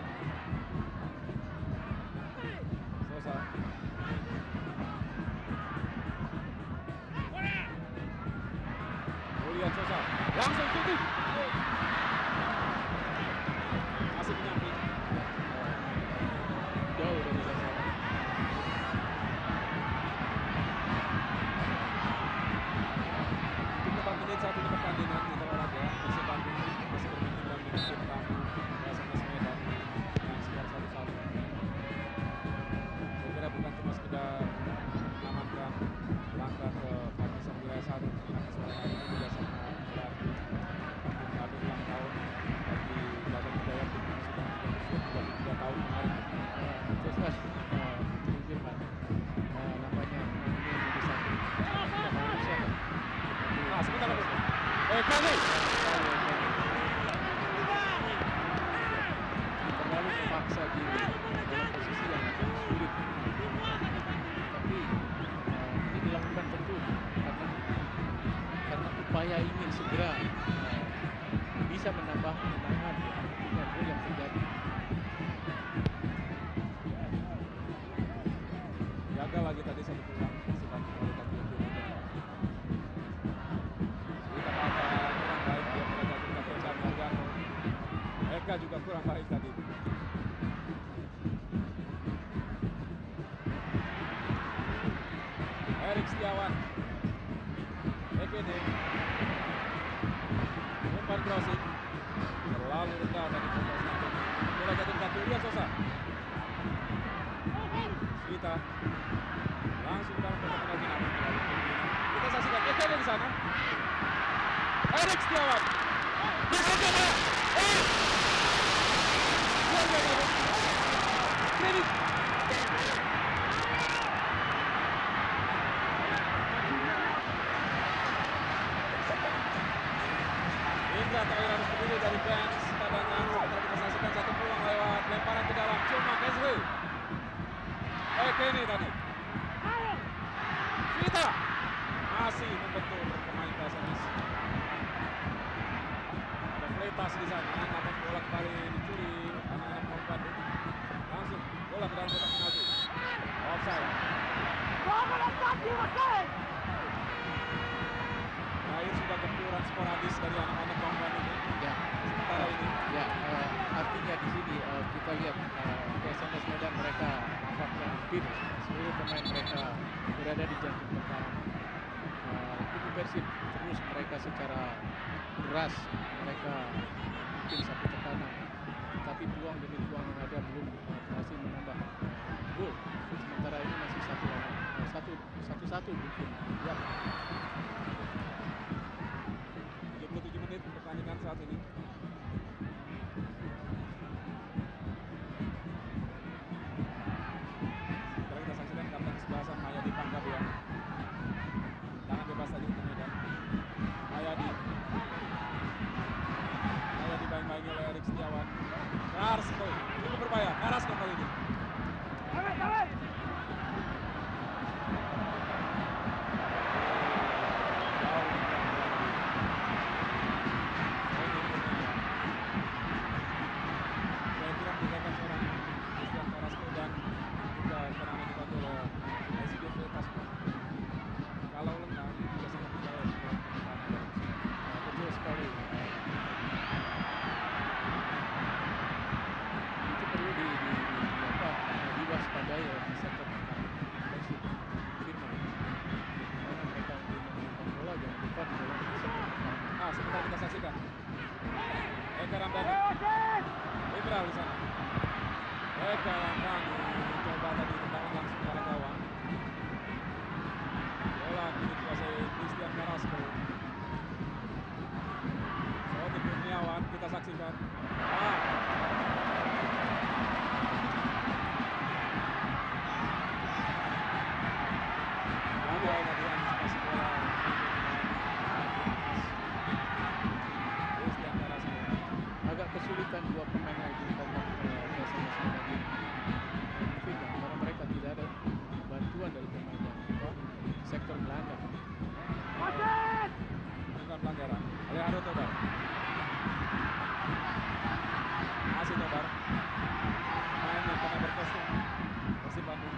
A: Sosa. Julian Sosa langsung tutup. Masih menyamping.
B: Jauh dari sasaran.
A: 4 menit saat ini pertandingan di olahraga Persib Bandung masih bermain dengan tim tamu Persema Sumedang dengan skor 1-1. Saya kira bukan cuma sekedar mengamankan langkah ke partisan wilayah 1, karena sore hari ini juga sangat berarti untuk kami ulang tahun bagi Jagad Budaya tim sudah berusia 33 tahun kemarin.
B: Sukses Firman. Namanya bisa manusia.
A: Nah, sebentar lagi. Kali.
B: Terlalu memaksa diri dalam posisi yang sulit. Tapi ini dilakukan tentu karena upaya ingin segera bisa menambah kemenangan dengan gol yang terjadi.
A: Jaga lagi tadi satu peluang Persib Bandung oleh kaki kiri. Kita kurang baik dia pada jatuh kaki Dani Argano. Eka juga kurang baik tadi. Erik Setiawan. EPD. Umpan crossing. Terlalu rendah tadi crossing. Bola jatuh kaki Julian Sosa. Kita langsung dalam kotak penalti. Kita saksikan EPD di sana. Erik Setiawan. Kredit. Indra Tawir harus berdiri dari fans Padang. Sebentar kita saksikan satu peluang lewat lemparan ke dalam. Cuma Kesri. Ini tadi. Kita masih membentur pemain PSMS. Ada Fletas di sana, namun bola kembali dicuri anak-anak Maung Bandung. Langsung bola ke dalam kotak penalti. Offside. Nah, ini sudah gempuran sporadis dari anak-anak Maung Bandung
B: Ya,
A: sementara ini.
B: ya artinya di sini kita lihat PSMS Medan mereka nampaknya fit, seluruh pemain mereka berada di jantung pertahanan. Kubu Persib terus mereka secara keras mereka bikin satu tekanan, tapi peluang demi peluang yang
A: Carrasco. Cukup berbahaya. Carrasco kali ini.
B: Betul sekali. Itu perlu diwaspadai oleh sektor Persib Firman. Karena mereka memainkan bola jangan lupa di dalam sektor pertahanan.
A: Sebentar kita saksikan. Eka Ramdhani. Ibral di sana. Eka Ramdhani coba tadi tendangan langsung ke arah gawang. Bola kini dikuasai Christian Carrasco. Sony Kurniawan kita saksikan. Gagal tadi antisipasi bola. Christian Carrasco.
B: Agak kesulitan dua pemain lagi kompak bersama-sama lagi. Firman karena mereka tidak ada bantuan dari pemain yang sektor gelandang.
A: Bukan pelanggaran. Alejandro Tobar. Masih Tobar. Main yang pernah berkostum Persib Bandung.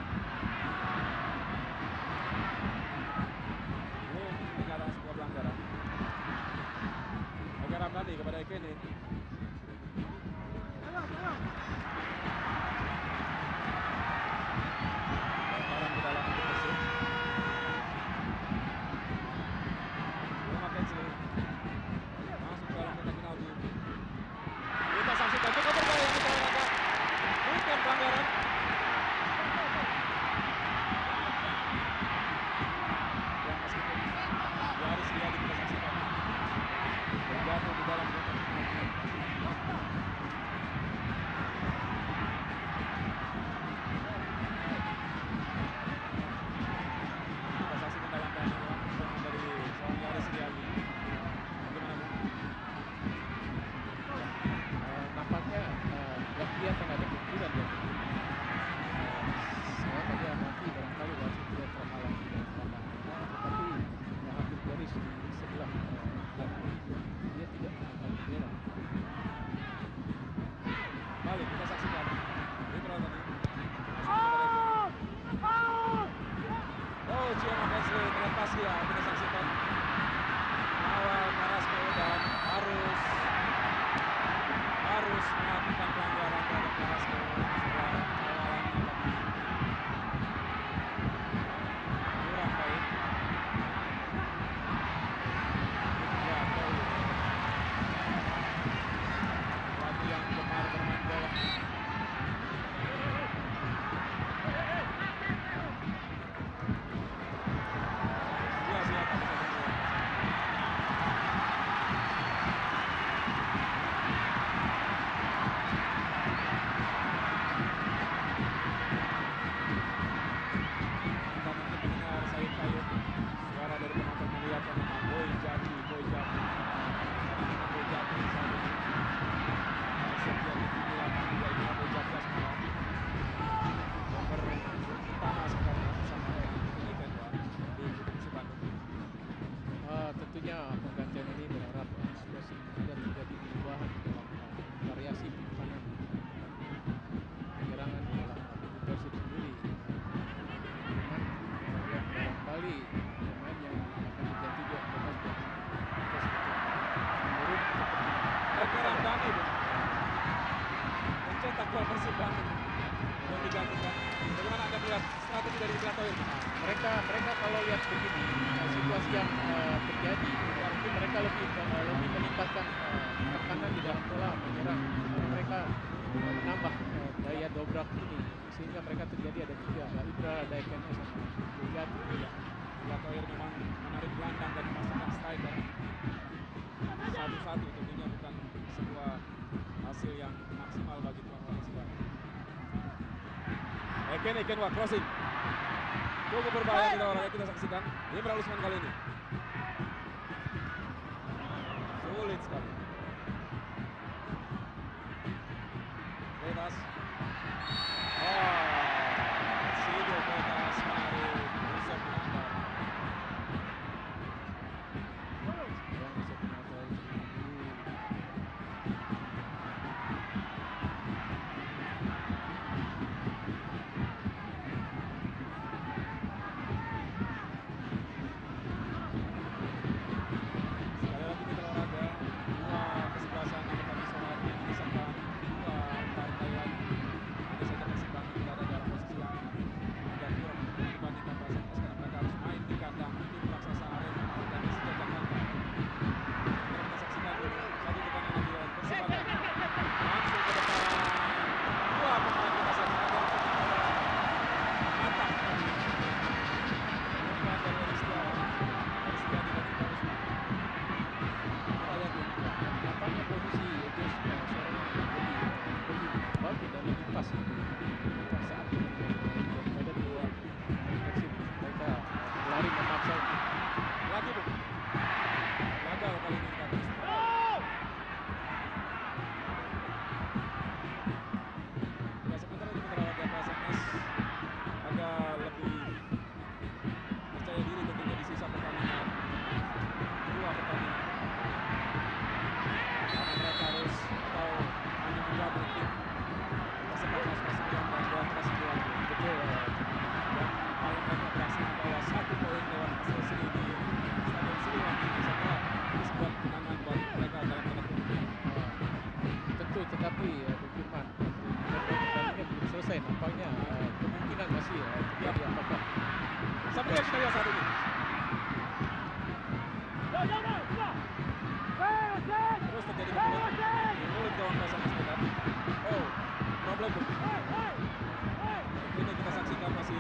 A: Belum dinyatakan sebuah pelanggaran. Eka Ramdhani kepada Ekene. Lemparan ke dalam Persib. Roma Kingsley. Masuk ke dalam kotak penalti. Kita saksikan cukup berbahaya kita olahraga. Bukan pelanggaran. Yang meskipun Yaris Riyadi kita saksikan terjatuh di dalam kotak penalti. Kita saksikan dalam tangan dari seorang Yaris Riyadi. Bagaimana Bu?
B: Nampaknya nggak kelihatan ada benturan ya. Saya tadi amati barangkali wasit tidak terhalang di dalam pandangan, tetapi hampir garis di sebelah belakang dia tidak menangkap bendera.
A: Balik kita saksikan. Ibral tadi. Oh, Cioma Kingsley terlepas dia. Kita saksikan. Awal Carrasco dan harus melakukan pelanggaran terhadap Carrasco setelah awalannya tadi kurang baik. Ya, bagi yang gemar bermain bola. Sia-sia tapi satu gol. Anda mungkin mendengar Said Kayut, suara dari penonton melihatkan nama Boy Jati. Boy Jati saat ini sekian di 8 juga Boy Jati semua. Nomor utama sekarang bersama ini kan Pak di Persib Bandung.
B: Tentunya penggantian ini berharap situasi tidak terjadi perubahan dalam variasi pertahanan penyerangan dalam tubuh Persib sendiri. Dengan yang barangkali pemain yang akan diganti juga mereka sudah menurut
A: Eka Ramdhani Bu, mencetak gol Persib Bandung dan digantikan. Bagaimana Anda melihat strategi dari Ibral?
B: mereka kalau lihat begini situasi yang terjadi mungkin mereka lebih meningkatkan tekanan di dalam pola menyerang. Mereka menambah daya dobrak ini sehingga mereka terjadi ada tiga, Ibral, ada Ekene sama Bujati.
A: Latoir memang menarik gelandang dan memasukkan striker satu-satu, tentunya bukan sebuah hasil yang maksimal bagi tuan rumah Persib Bandung. Ekene Kenwa crossing. Cukup berbahaya kita olahraga kita saksikan. Ibral Usman kali ini. Sulit sekali.
B: itu, tetapi Bung Firman, pertandingan belum selesai nampaknya, kemungkinan masih terjadi apakah
A: Sampai kita lihat saat ini. Terus terjadi kemudian di mulut gawang pasang sebentar. Oh, problem. Ini kita saksikan masih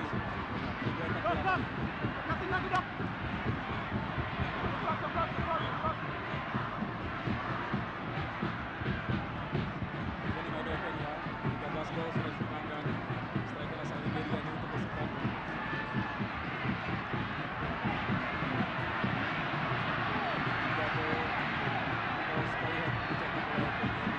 A: Ini Mario Kenya, 13 gol sudah disumbangkan. Striker asal Nigeria ini untuk pasukan. Tiga gol sekali hat dicetak oleh Kenya di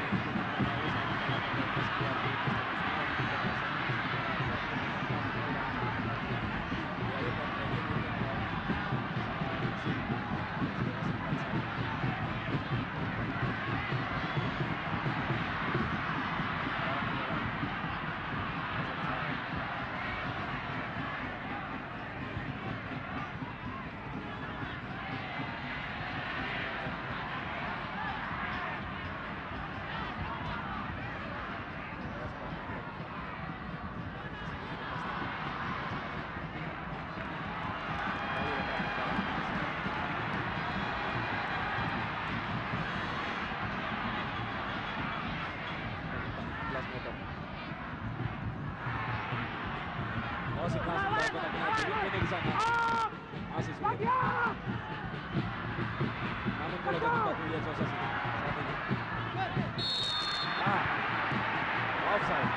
A: Wasit langsung dari kotak penalti. Ini di sana. Masih sulit. Namun bola jatuh ke Julian Sosa sini. Saat ini. Offside.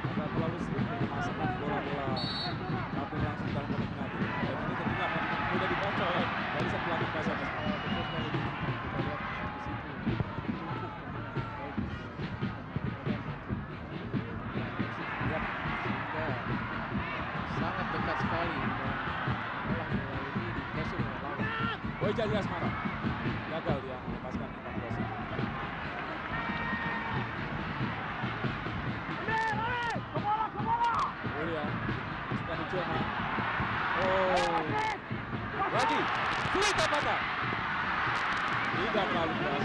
A: Agak terlalu sering memasukkan bola-bola namun langsung dalam kotak penalti. Dan ini tentunya akan mudah dibaca oleh dari sang pelatih Basel.
B: betul sekali kita lihat di situ tumpuk sehingga sangat dekat sekali dan bola ini dipressure oleh lawan.
A: Boy Jadi Asmara gagal dia melepaskan umpan crossing. William sudah mencoba. Oh, lagi sulit apakah? Tidak terlalu keras.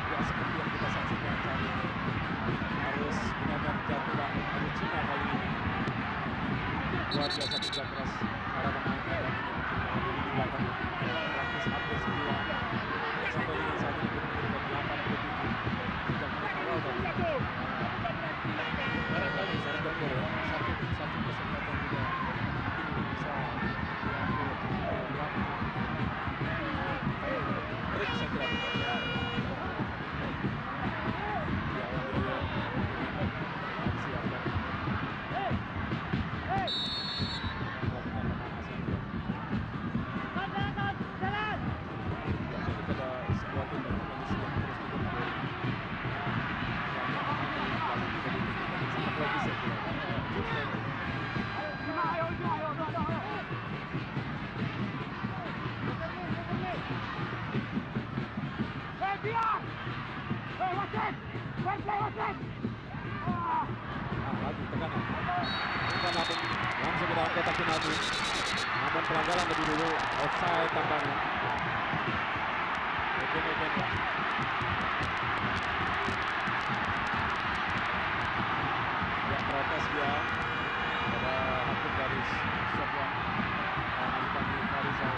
A: Ya seperti yang kita saksikan saat ini. Harus benar-benar jatuh bangun dari Cina kali ini. Luar biasa kerja keras para pemain Thailand ini di belakang praktis hampir 9 sampai dengan saat ini menurunkan 87 sejak menit awal tadi.
B: Barangkali
A: Saya berpikir ya.
B: satu kesempatan juga ini bisa diambil waktu.
A: Trik saya kira. Di awal dia disiapkan. Melakukan pemanasan dia. Jadi pada sebuah tim dan kondisi yang terus dibentuk. Lalu juga dibentuk sangat logis saya kira. Lagi tekanan. Umpan namun langsung ke dalam kotak penalti. Namun pelanggaran lebih dulu, offside tampaknya. Mungkin ya. Ya protes dia pada hakim garis Sofwan Alipani Farizal.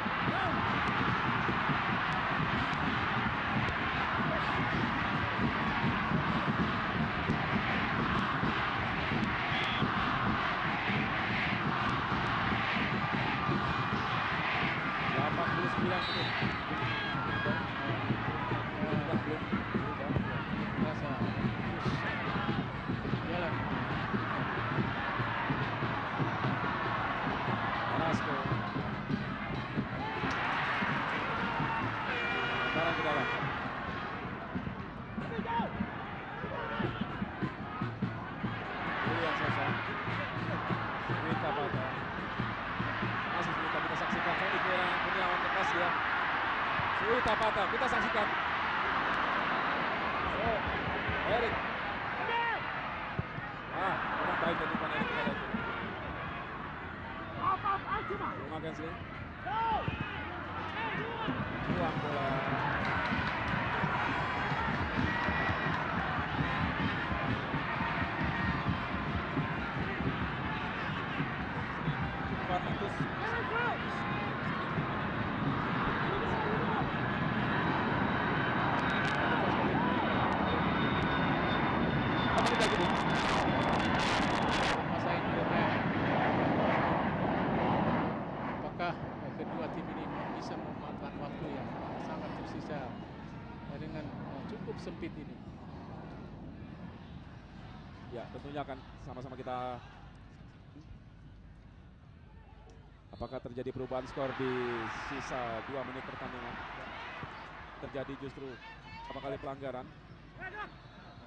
A: Tapata, kita saksikan. So, Erik. Kurang baik dari umpan Erik kepada Cuma Kensley. Buang bola. Juventus. Apa kita gitu?
B: Masa ini apakah kedua tim ini bisa memanfaatkan waktu yang sangat tersisa dengan cukup sempit ini?
A: Ya, tentunya akan sama-sama kita. Apakah terjadi perubahan skor di sisa 2 menit pertandingan? Terjadi justru beberapa kali pelanggaran,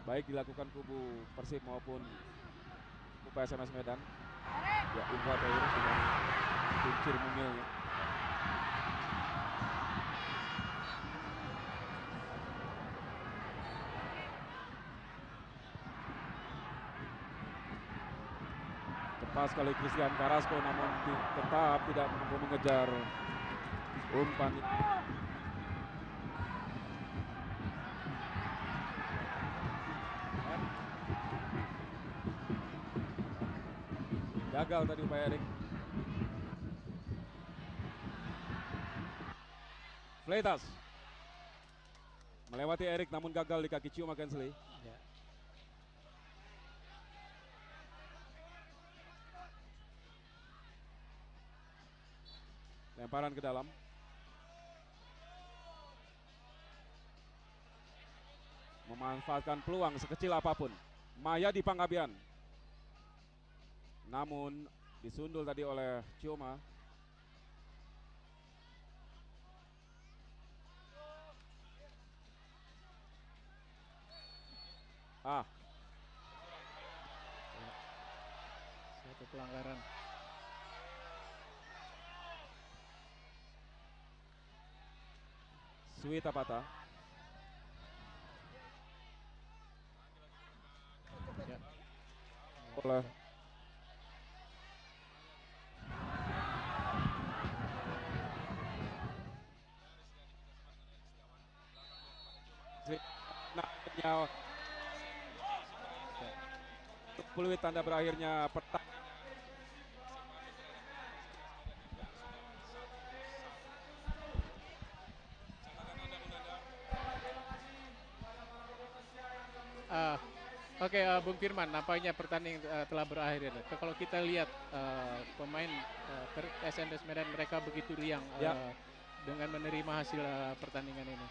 A: baik dilakukan kubu Persib maupun kubu PSMS Medan. Ya, Indra Toir dengan kuncir mungilnya. Tepat sekali Christian Carrasco, namun tetap tidak mampu mengejar umpan. Gagal tadi upaya Erik. Fleitas melewati Erik namun gagal di kaki Cuma Kensley.
B: Ya.
A: Lemparan ke dalam. Memanfaatkan peluang sekecil apapun. Mayadi Panggabean. Namun disundul tadi oleh Cioma.
B: Satu pelanggaran.
A: Suita Pata.
B: Ya.
A: Oleh peluit tanda berakhirnya pertandingan.
B: Oke, Bung Firman, nampaknya pertandingan telah berakhir. Kalau kita lihat pemain SNS Medan, mereka begitu riang
A: Ya.
B: dengan menerima hasil pertandingan ini.